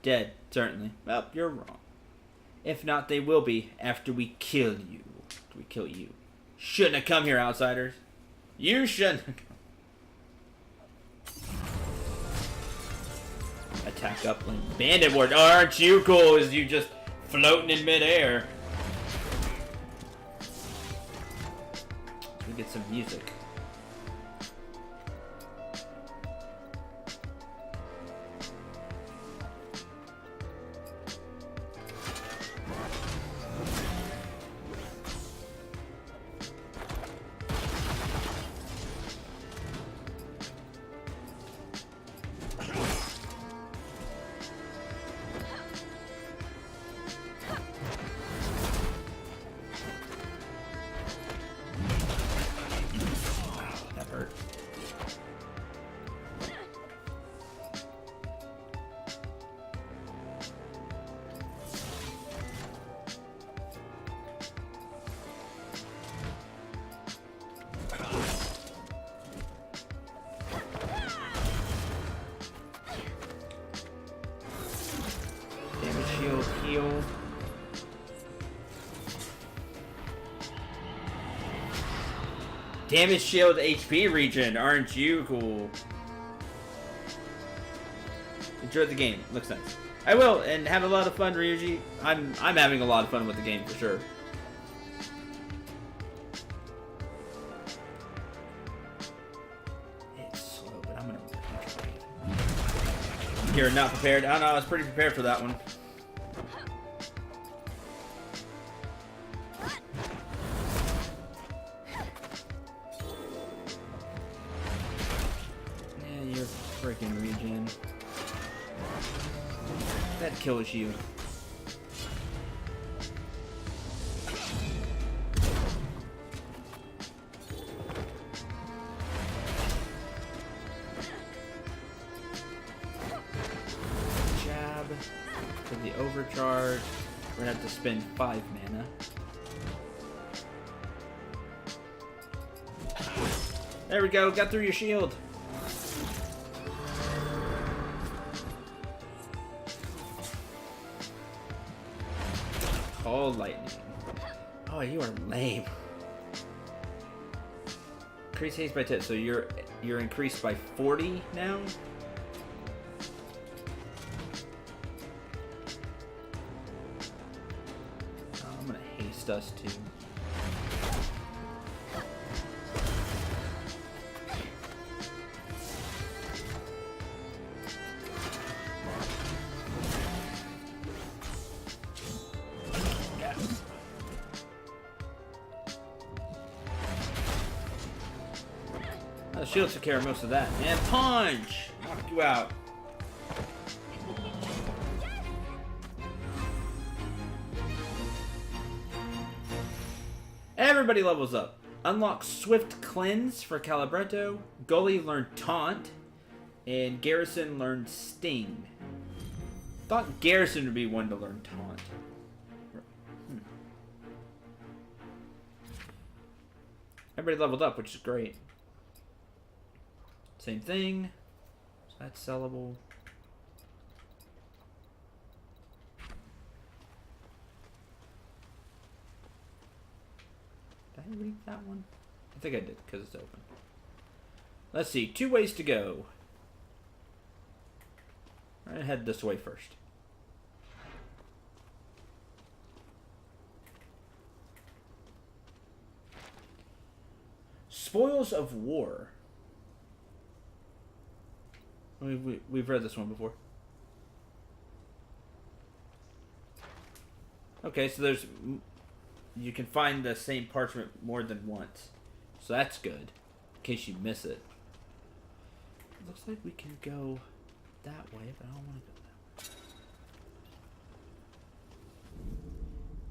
Dead, certainly. Well, you're wrong. If not, they will be after we kill you. After we kill you. Shouldn't have come here, outsiders. You shouldn't. Attack upland. Bandit ward. Oh, aren't you cool as you just floating in midair? Get some music. Heal. Damage shield HP regen, aren't you cool? Enjoy the game, looks nice. I will, and have a lot of fun, Ryuji. I'm having a lot of fun with the game for sure. It's slow, but I'm gonna enjoy it. You're not prepared. I don't know, I was pretty prepared for that one. Freaking regen. That kills you. Jab for the overcharge. We're gonna have to spend 5 mana. There we go, got through your shield. Oh, lightning. Oh, you are lame. Increase haste by 10, so you're increased by 40 now? Oh, I'm gonna haste us too. The shield took care of most of that. And punch! Knock you out. Everybody levels up. Unlock Swift Cleanse for Calibretto. Goalie learned Taunt. And Garrison learned Sting. Thought Garrison would be one to learn Taunt. Everybody leveled up, which is great. Same thing. So that's sellable. Did I read that one? I think I did, because it's open. Let's see, 2 ways to go. I'm going to head this way first. Spoils of War. We've read this one before. Okay, so there's... You can find the same parchment more than once. So that's good. In case you miss it. It looks like we can go that way, but I don't want to go that way.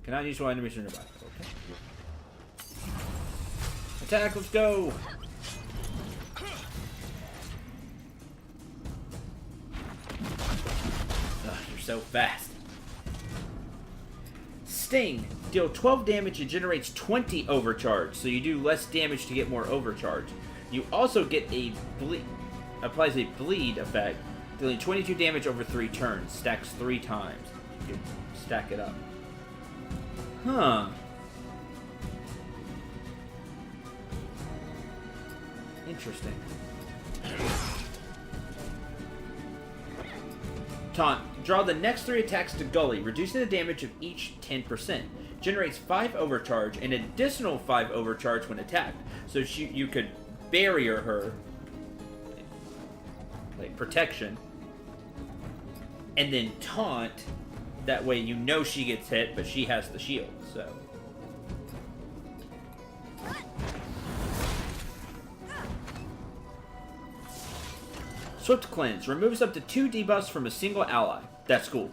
Cannot use one enemies nearby. Okay. Attack, let's go! Ugh, you're so fast. Sting. Deal 12 damage and generates 20 overcharge, so you do less damage to get more overcharge. You also get a bleed. Applies a bleed effect, dealing 22 damage over 3 turns. Stacks 3 times. You can stack it up. Huh. Interesting. Taunt. Draw the next 3 attacks to Gully, reducing the damage of each 10%. Generates 5 overcharge and additional 5 overcharge when attacked. So you could barrier her, like protection, and then taunt. That way you know she gets hit, but she has the shield, so. Swift Cleanse. Removes up to 2 debuffs from a single ally. That's cool.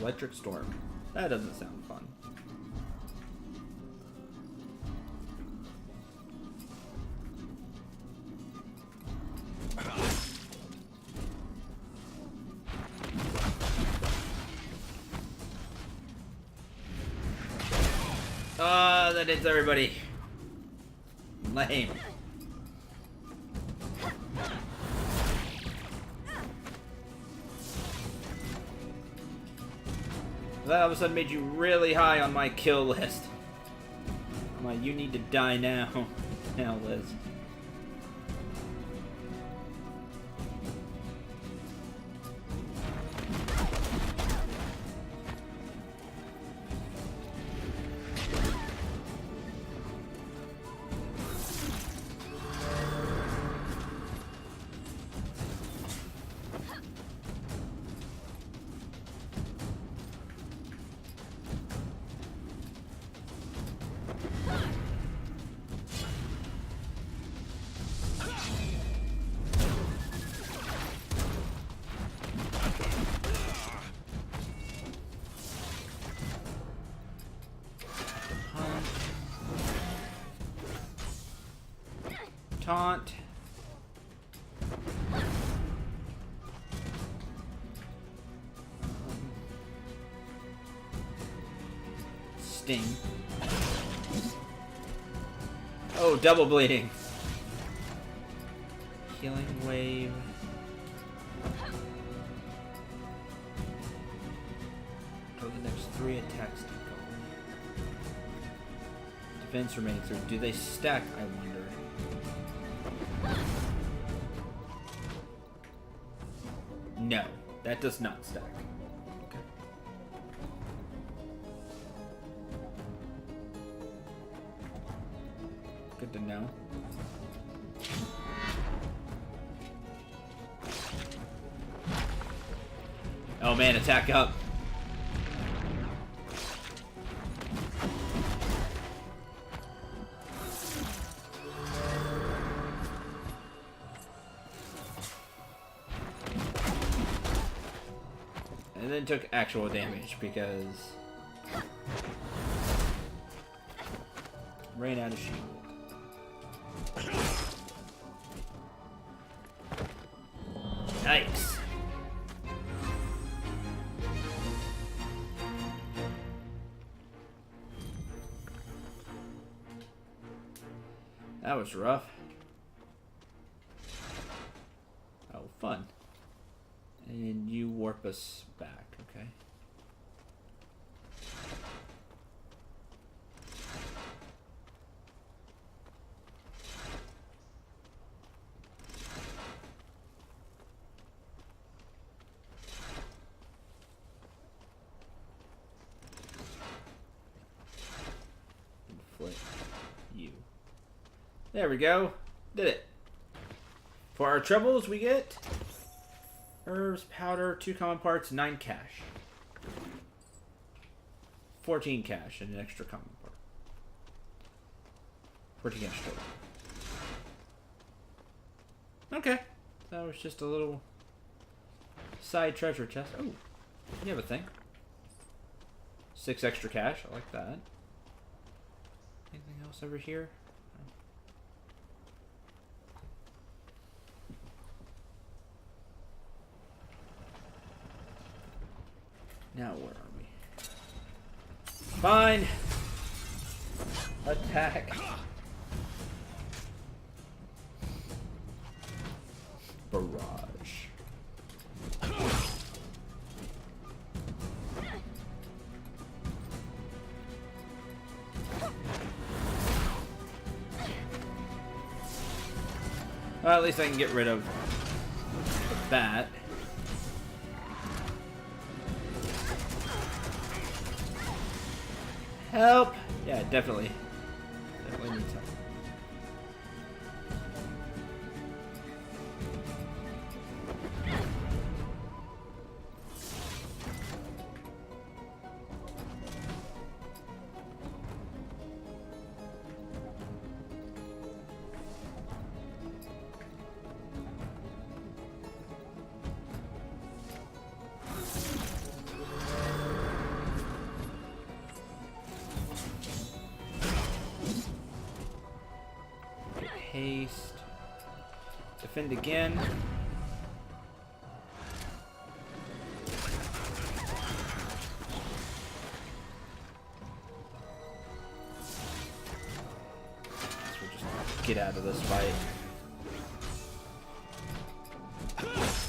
Electric Storm. That doesn't sound fun. That hits everybody. Lame. That all of a sudden made you really high on my kill list. My you need to die now list. Taunt. Sting. Oh, double bleeding. Healing wave. Throw the next 3 attacks to go. Defense remaining 3. Do they stack, I wonder? No, that does not stack. Okay. Good to know. Oh man, attack up. And then took actual damage because ran out of shield. That was rough. Oh, fun. And you warp us back, okay? Inflict you. There we go. Did it. For our troubles, we get herbs, powder, 2 common parts, 9 cash. 14 cash and an extra common part. 14 cash total. Okay. That was just a little side treasure chest. Oh, you have a thing. 6 extra cash. I like that. Anything else over here? Now where are we? Fine. Attack. Barrage. Well, at least I can get rid of that. Help! Yeah, definitely. Definitely needs help. Haste. Defend again. So we'll just get out of this fight.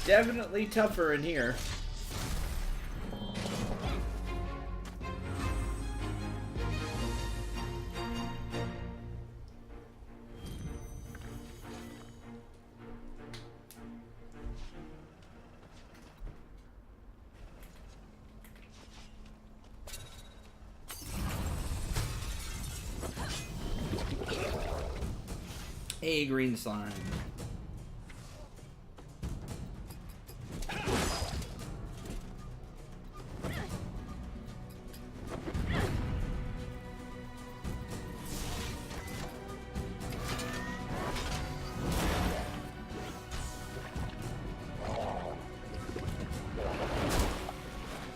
Definitely tougher in here. Hey, green slime.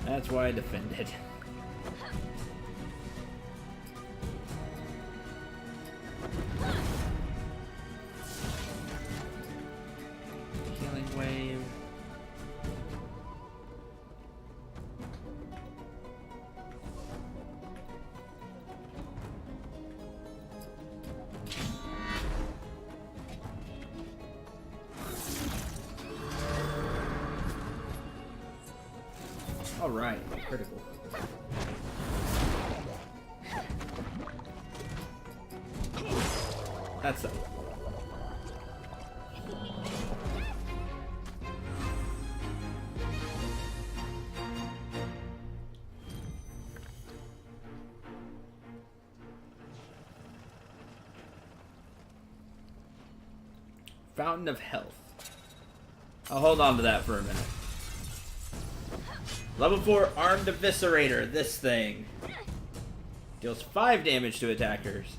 That's why I defended. Alright, critical. That's it. Fountain of Health. I'll hold on to that for a minute. Level 4 Armed Eviscerator, this thing. Deals 5 damage to attackers.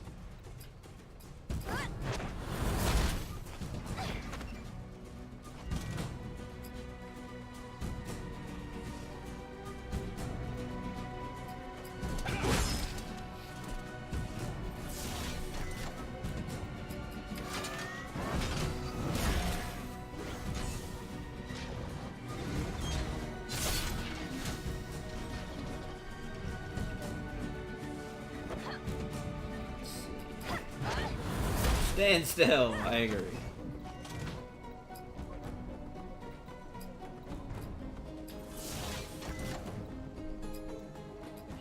Stand still. I agree.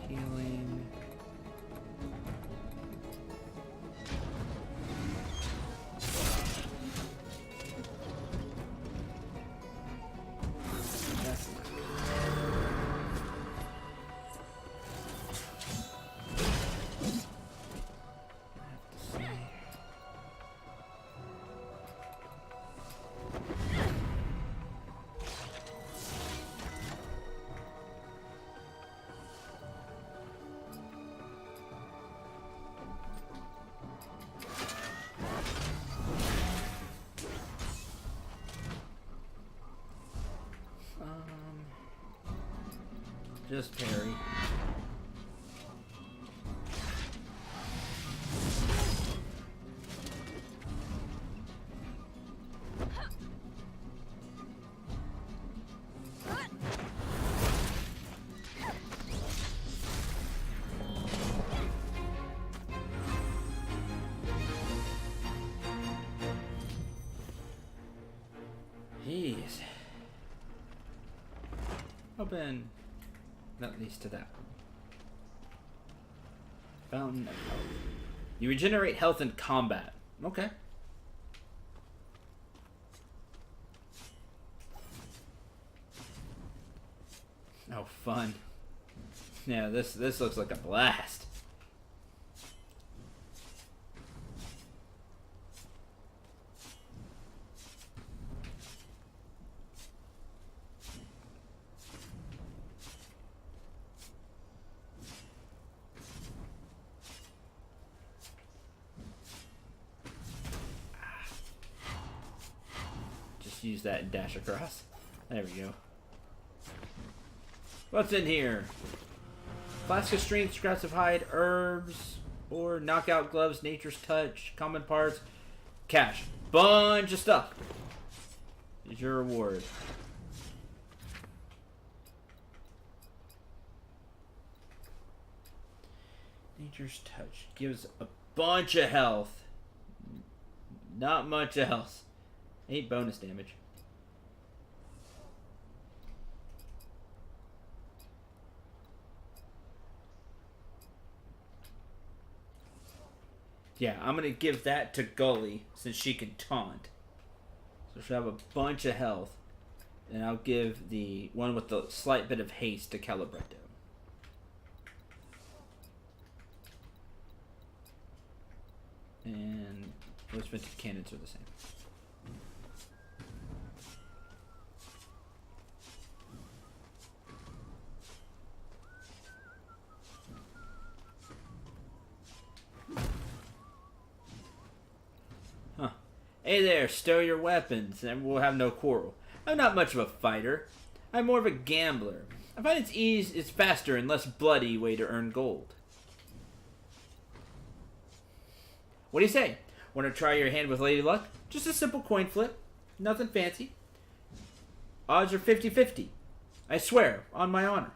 Healing. That's not good. Just parry. Jeez. Open. Not least to that one. Fountain of Health. You regenerate health in combat. Okay. Oh, fun. Yeah, this looks like a blast. Use that and dash across. There we go. What's in here? Flask of strength, scraps of hide, herbs, or knockout gloves, nature's touch, common parts, cash. Bunch of stuff. Is your reward. Nature's touch gives a bunch of health. Not much else. 8 bonus damage. Yeah, I'm gonna give that to Gully since she can taunt. So she'll have a bunch of health. And I'll give the one with the slight bit of haste to Calibretto. And those vintage cannons are the same. Hey there, stow your weapons, and we'll have no quarrel. I'm not much of a fighter. I'm more of a gambler. I find it's faster and less bloody way to earn gold. What do you say? Want to try your hand with Lady Luck? Just a simple coin flip. Nothing fancy. Odds are 50-50. I swear, on my honor.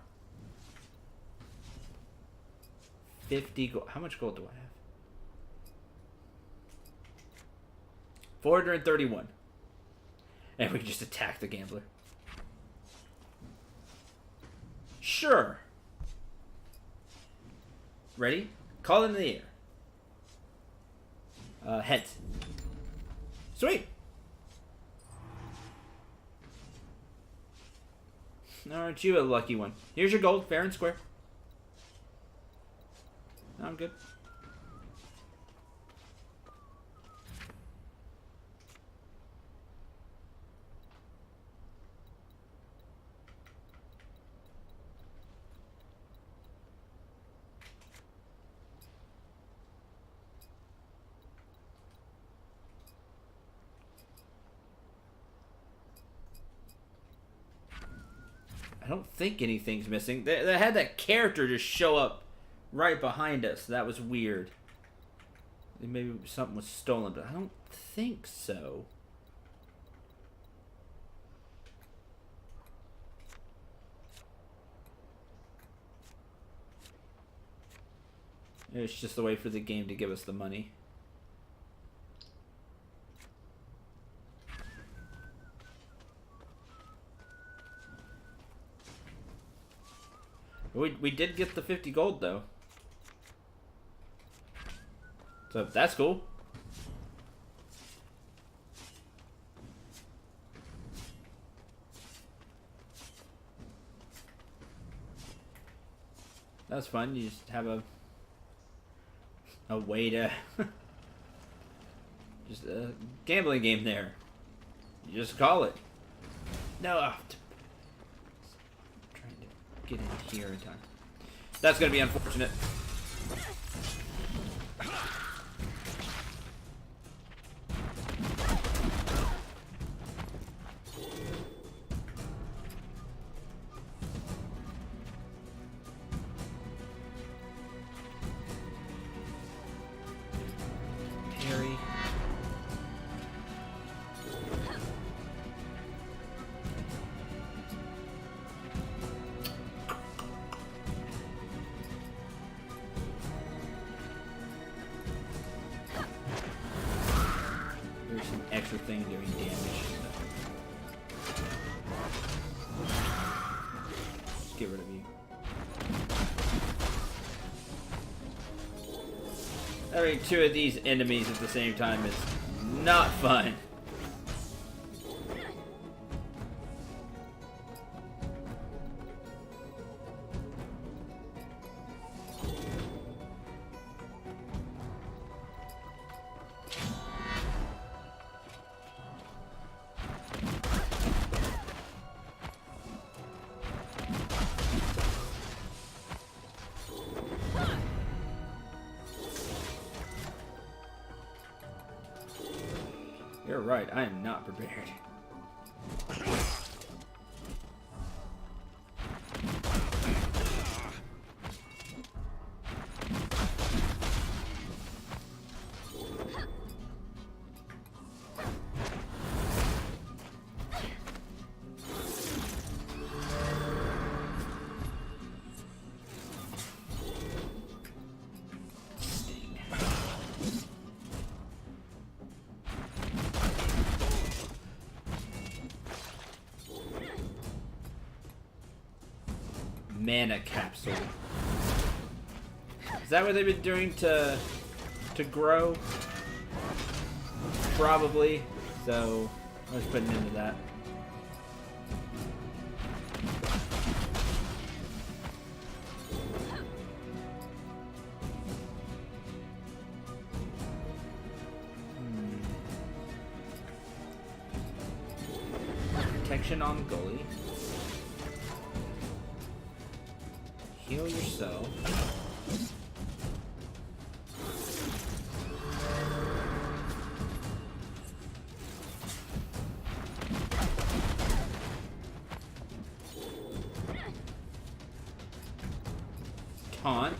50 gold. How much gold do I have? 431. And we can just attack the gambler. Sure. Ready? Call it in the air. Heads. Sweet. Aren't you a lucky one? Here's your gold, fair and square. I'm good. I don't think anything's missing. They had that character just show up right behind us. That was weird. Maybe something was stolen, but I don't think so. It's just a way for the game to give us the money. We did get the 50 gold though. So that's cool. That's fun. You just have a way to just a gambling game there. You just call it. No, I'm trying to get in here in time. That's gonna be unfortunate. Extra thing doing damage. Just get rid of you. Having two of these enemies at the same time is not fun. You're right, I am not prepared. Mana capsule. Is that what they've been doing to grow? Probably. So I was putting into that. Protection on Gully. Heal yourself. Taunt.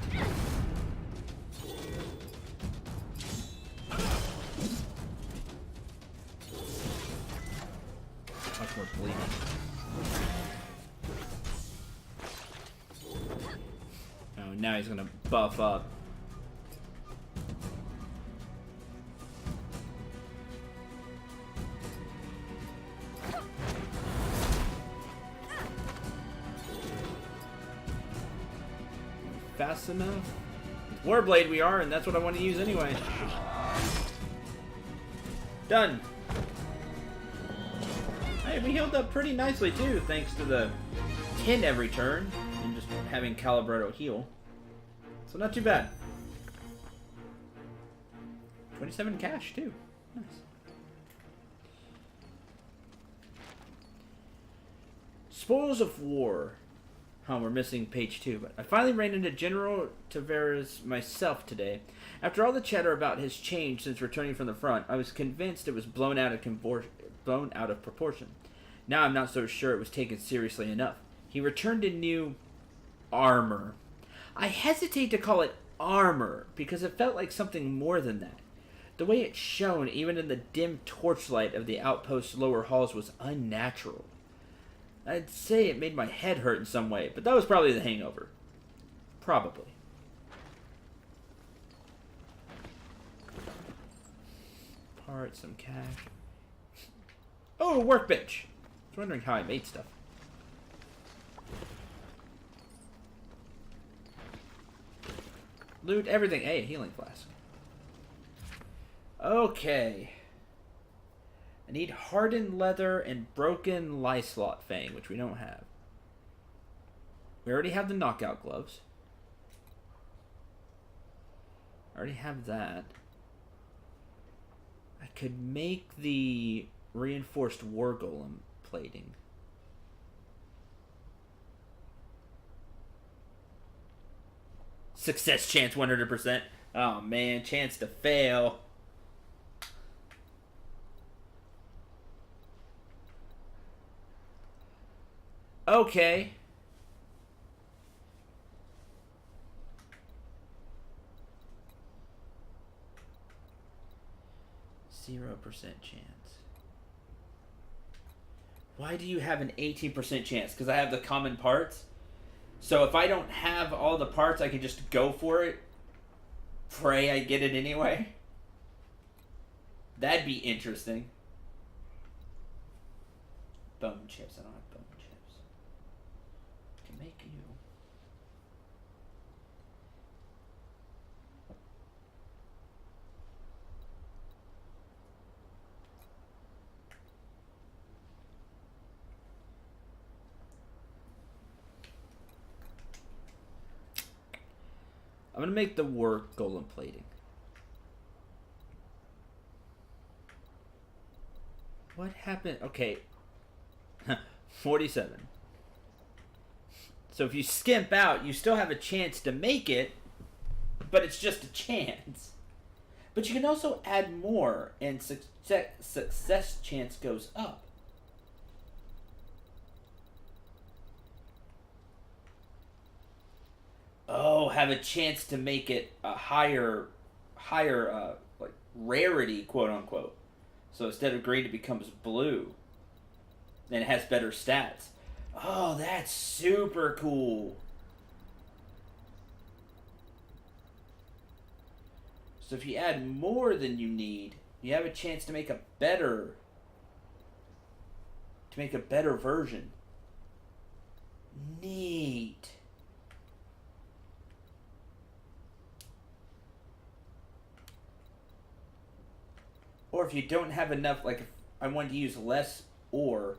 Much more bleeding. Now he's gonna buff up. Fast enough? Warblade we are, and that's what I want to use anyway. Done. Hey, we healed up pretty nicely too, thanks to the 10 every turn and just having Calibretto heal. So not too bad. 27 cash too. Nice. Spoils of War. Huh, we're missing page 2, but I finally ran into General Tavares myself today. After all the chatter about his change since returning from the front, I was convinced it was blown out of proportion. Now I'm not so sure it was taken seriously enough. He returned in new armor. I hesitate to call it armor, because it felt like something more than that. The way it shone, even in the dim torchlight of the outpost's lower halls, was unnatural. I'd say it made my head hurt in some way, but that was probably the hangover. Probably. Parts, some cash. Oh, workbench! I was wondering how I made stuff. loot everything. Hey, a healing flask. Okay. I need hardened leather and broken Lyslot Fang, which we don't have. We already have the knockout gloves. I already have that. I could make the reinforced war golem plating. Success chance 100%. Oh man, chance to fail. Okay. %0 chance. Why do you have an 18% chance? Because I have the common parts. So if I don't have all the parts, I can just go for it. Pray I get it anyway. That'd be interesting. Bone chips. I don't have bone chips. I can make you. I'm gonna make the war golem plating. What happened? Okay. 47. So if you skimp out, you still have a chance to make it, but it's just a chance. But you can also add more, and success chance goes up. Oh, have a chance to make it a higher, like rarity, quote unquote. So instead of green, it becomes blue. And it has better stats. Oh, that's super cool. So if you add more than you need, you have a chance to make a better, version. Neat. Or if you don't have enough, like if I wanted to use less ore,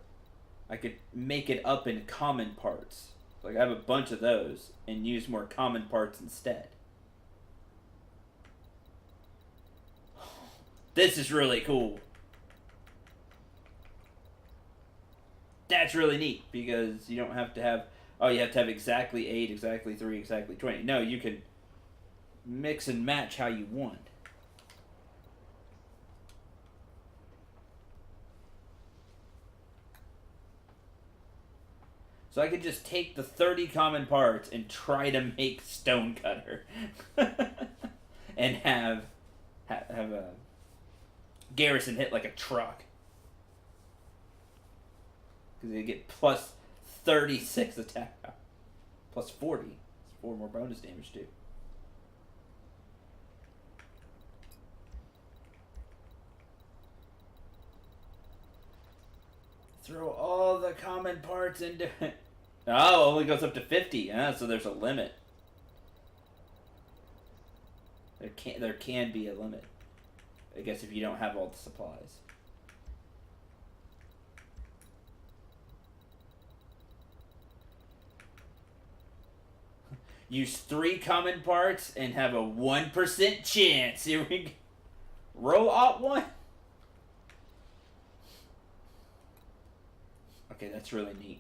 I could make it up in common parts. Like I have a bunch of those and use more common parts instead. This is really cool. That's really neat because you don't have to have, oh, you have to have exactly 8, exactly 3, exactly 20. No, you can mix and match how you want. So I could just take the 30 common parts and try to make Stonecutter. And have a Garrison hit like a truck. Because they get plus 36 attack power. Plus 40. It's 4 more bonus damage too. Throw all the common parts into it. Oh, it only goes up to 50. So there's a limit. There can be a limit. I guess if you don't have all the supplies. Use 3 common parts and have a 1% chance. Here we go. Roll Alt 1. Okay, that's really neat.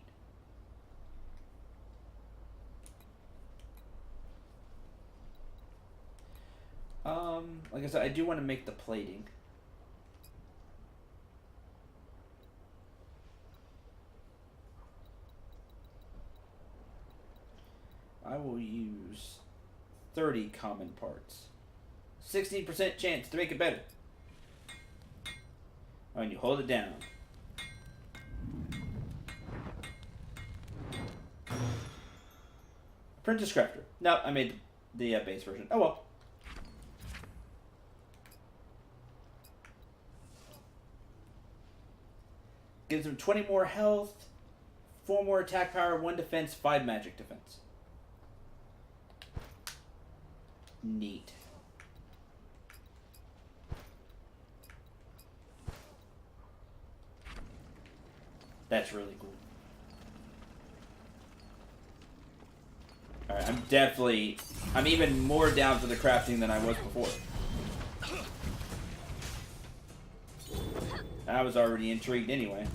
Like I said, I do want to make the plating. I will use 30 common parts. 16% chance to make it better. Oh, and you hold it down. Apprentice Crafter. No, I made the base version. Oh well. Gives him 20 more health, 4 more attack power, 1 defense, 5 magic defense. Neat. That's really cool. Alright, I'm even more down for the crafting than I was before. I was already intrigued anyway.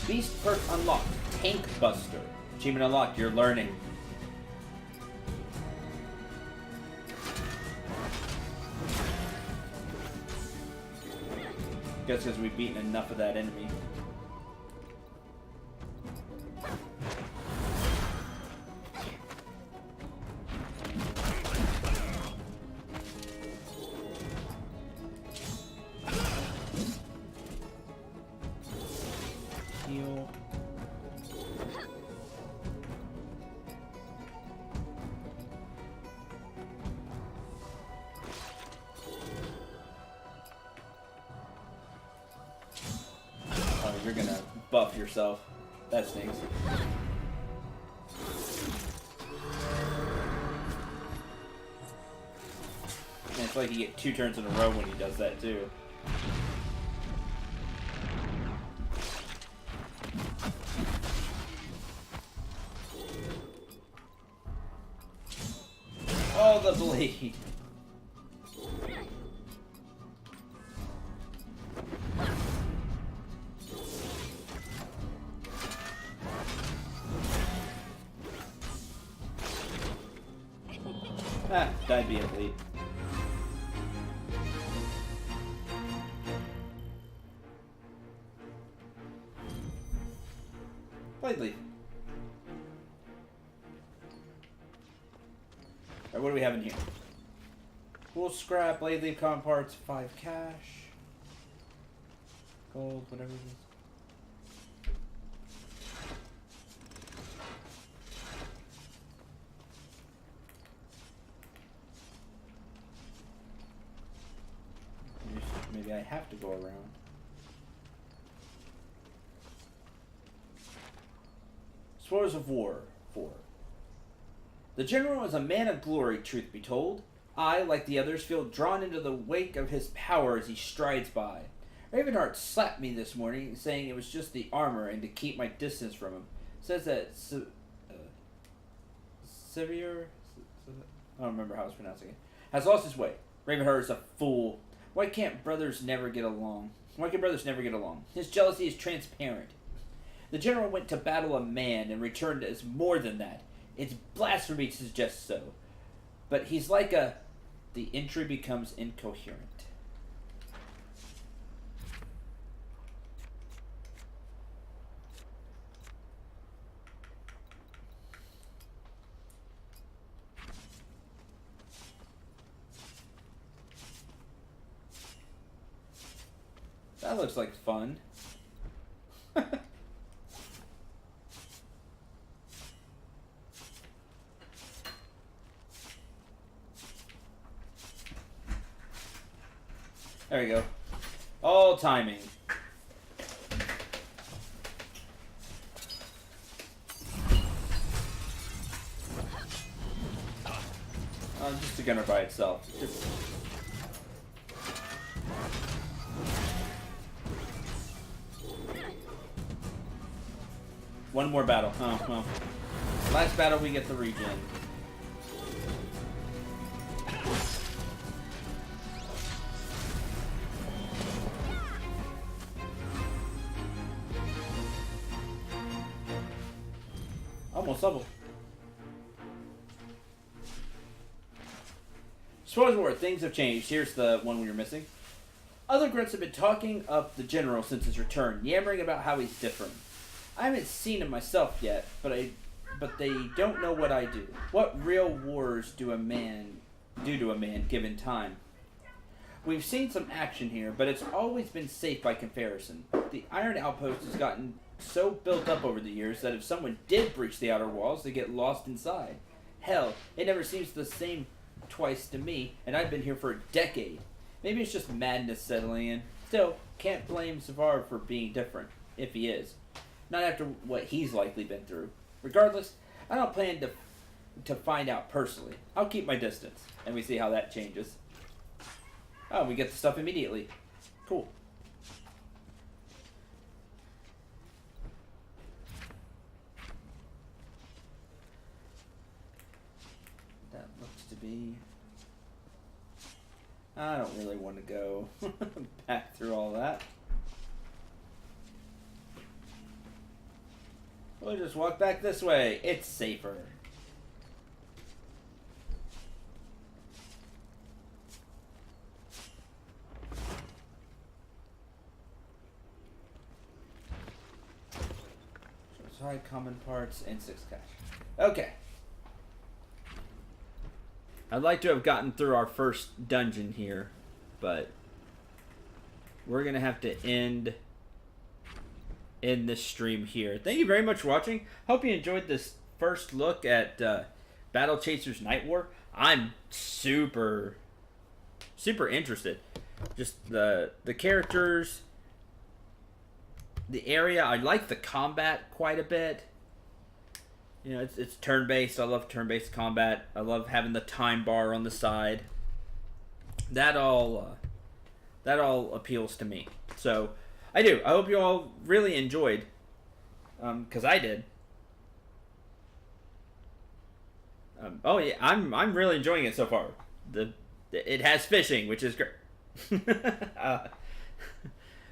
Beast perk unlocked. Tank Buster. Achievement unlocked. You're learning. Guess because we've beaten enough of that enemy. Heal. You're gonna buff yourself. That stinks. And it's like you get 2 turns in a row when he does that too. Oh, the bleed. Ah, died being bleed. Blade leaf. Alright, what do we have in here? Wool scrap, blade leaf, common parts, 5 cash. Gold, whatever it is. Maybe I have to go around. Spoils of War 4. The General is a man of glory, truth be told. I, like the others, feel drawn into the wake of his power as he strides by. Ravenheart slapped me this morning, saying it was just the armor and to keep my distance from him. Says that Sevier, I don't remember how I was pronouncing it, has lost his way. Ravenheart is a fool. Why can't brothers never get along? Why can brothers never get along? His jealousy is transparent. The General went to battle a man and returned as more than that. It's blasphemy to suggest so. But he's like a... The entry becomes incoherent. That looks like fun. There we go. All timing. Just a gunner by itself. One more battle. Oh, well. Last battle we get the regen. Almost double. Spoilers of War, things have changed. Here's the one we were missing. Other grunts have been talking up the General since his return, yammering about how he's different. I haven't seen him myself yet, but they don't know what I do. What real wars do a man do to a man given time? We've seen some action here, but it's always been safe by comparison. The Iron Outpost has gotten so built up over the years that if someone did breach the outer walls, they get lost inside. Hell, it never seems the same twice to me, and I've been here for a decade. Maybe it's just madness settling in. Still, can't blame Savard for being different, if he is. Not after what he's likely been through. Regardless, I don't plan to find out personally. I'll keep my distance, and we see how that changes. Oh, we get the stuff immediately. Cool. That looks to be... I don't really want to go back through all that. We'll just walk back this way. It's safer. High common parts and 6 cash. Okay. I'd like to have gotten through our first dungeon here, but we're gonna have to end this stream here. Thank you very much for watching. Hope you enjoyed this first look at Battle Chasers Nightwar. I'm super interested. Just the characters, the area. I like the combat quite a bit. You know, it's turn-based. I love turn-based combat. I love having the time bar on the side. That all appeals to me. So I do. I hope you all really enjoyed, because I did. Oh yeah, I'm really enjoying it so far. It has fishing, which is great.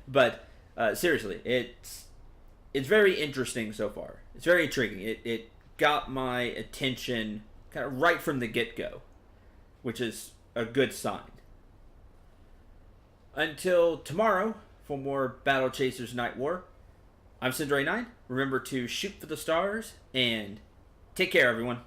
But seriously, it's very interesting so far. It's very intriguing. It got my attention kind of right from the get-go, which is a good sign. Until tomorrow, for more Battle Chasers Nightwar, I'm Cendril 9. Remember to shoot for the stars, and take care, everyone.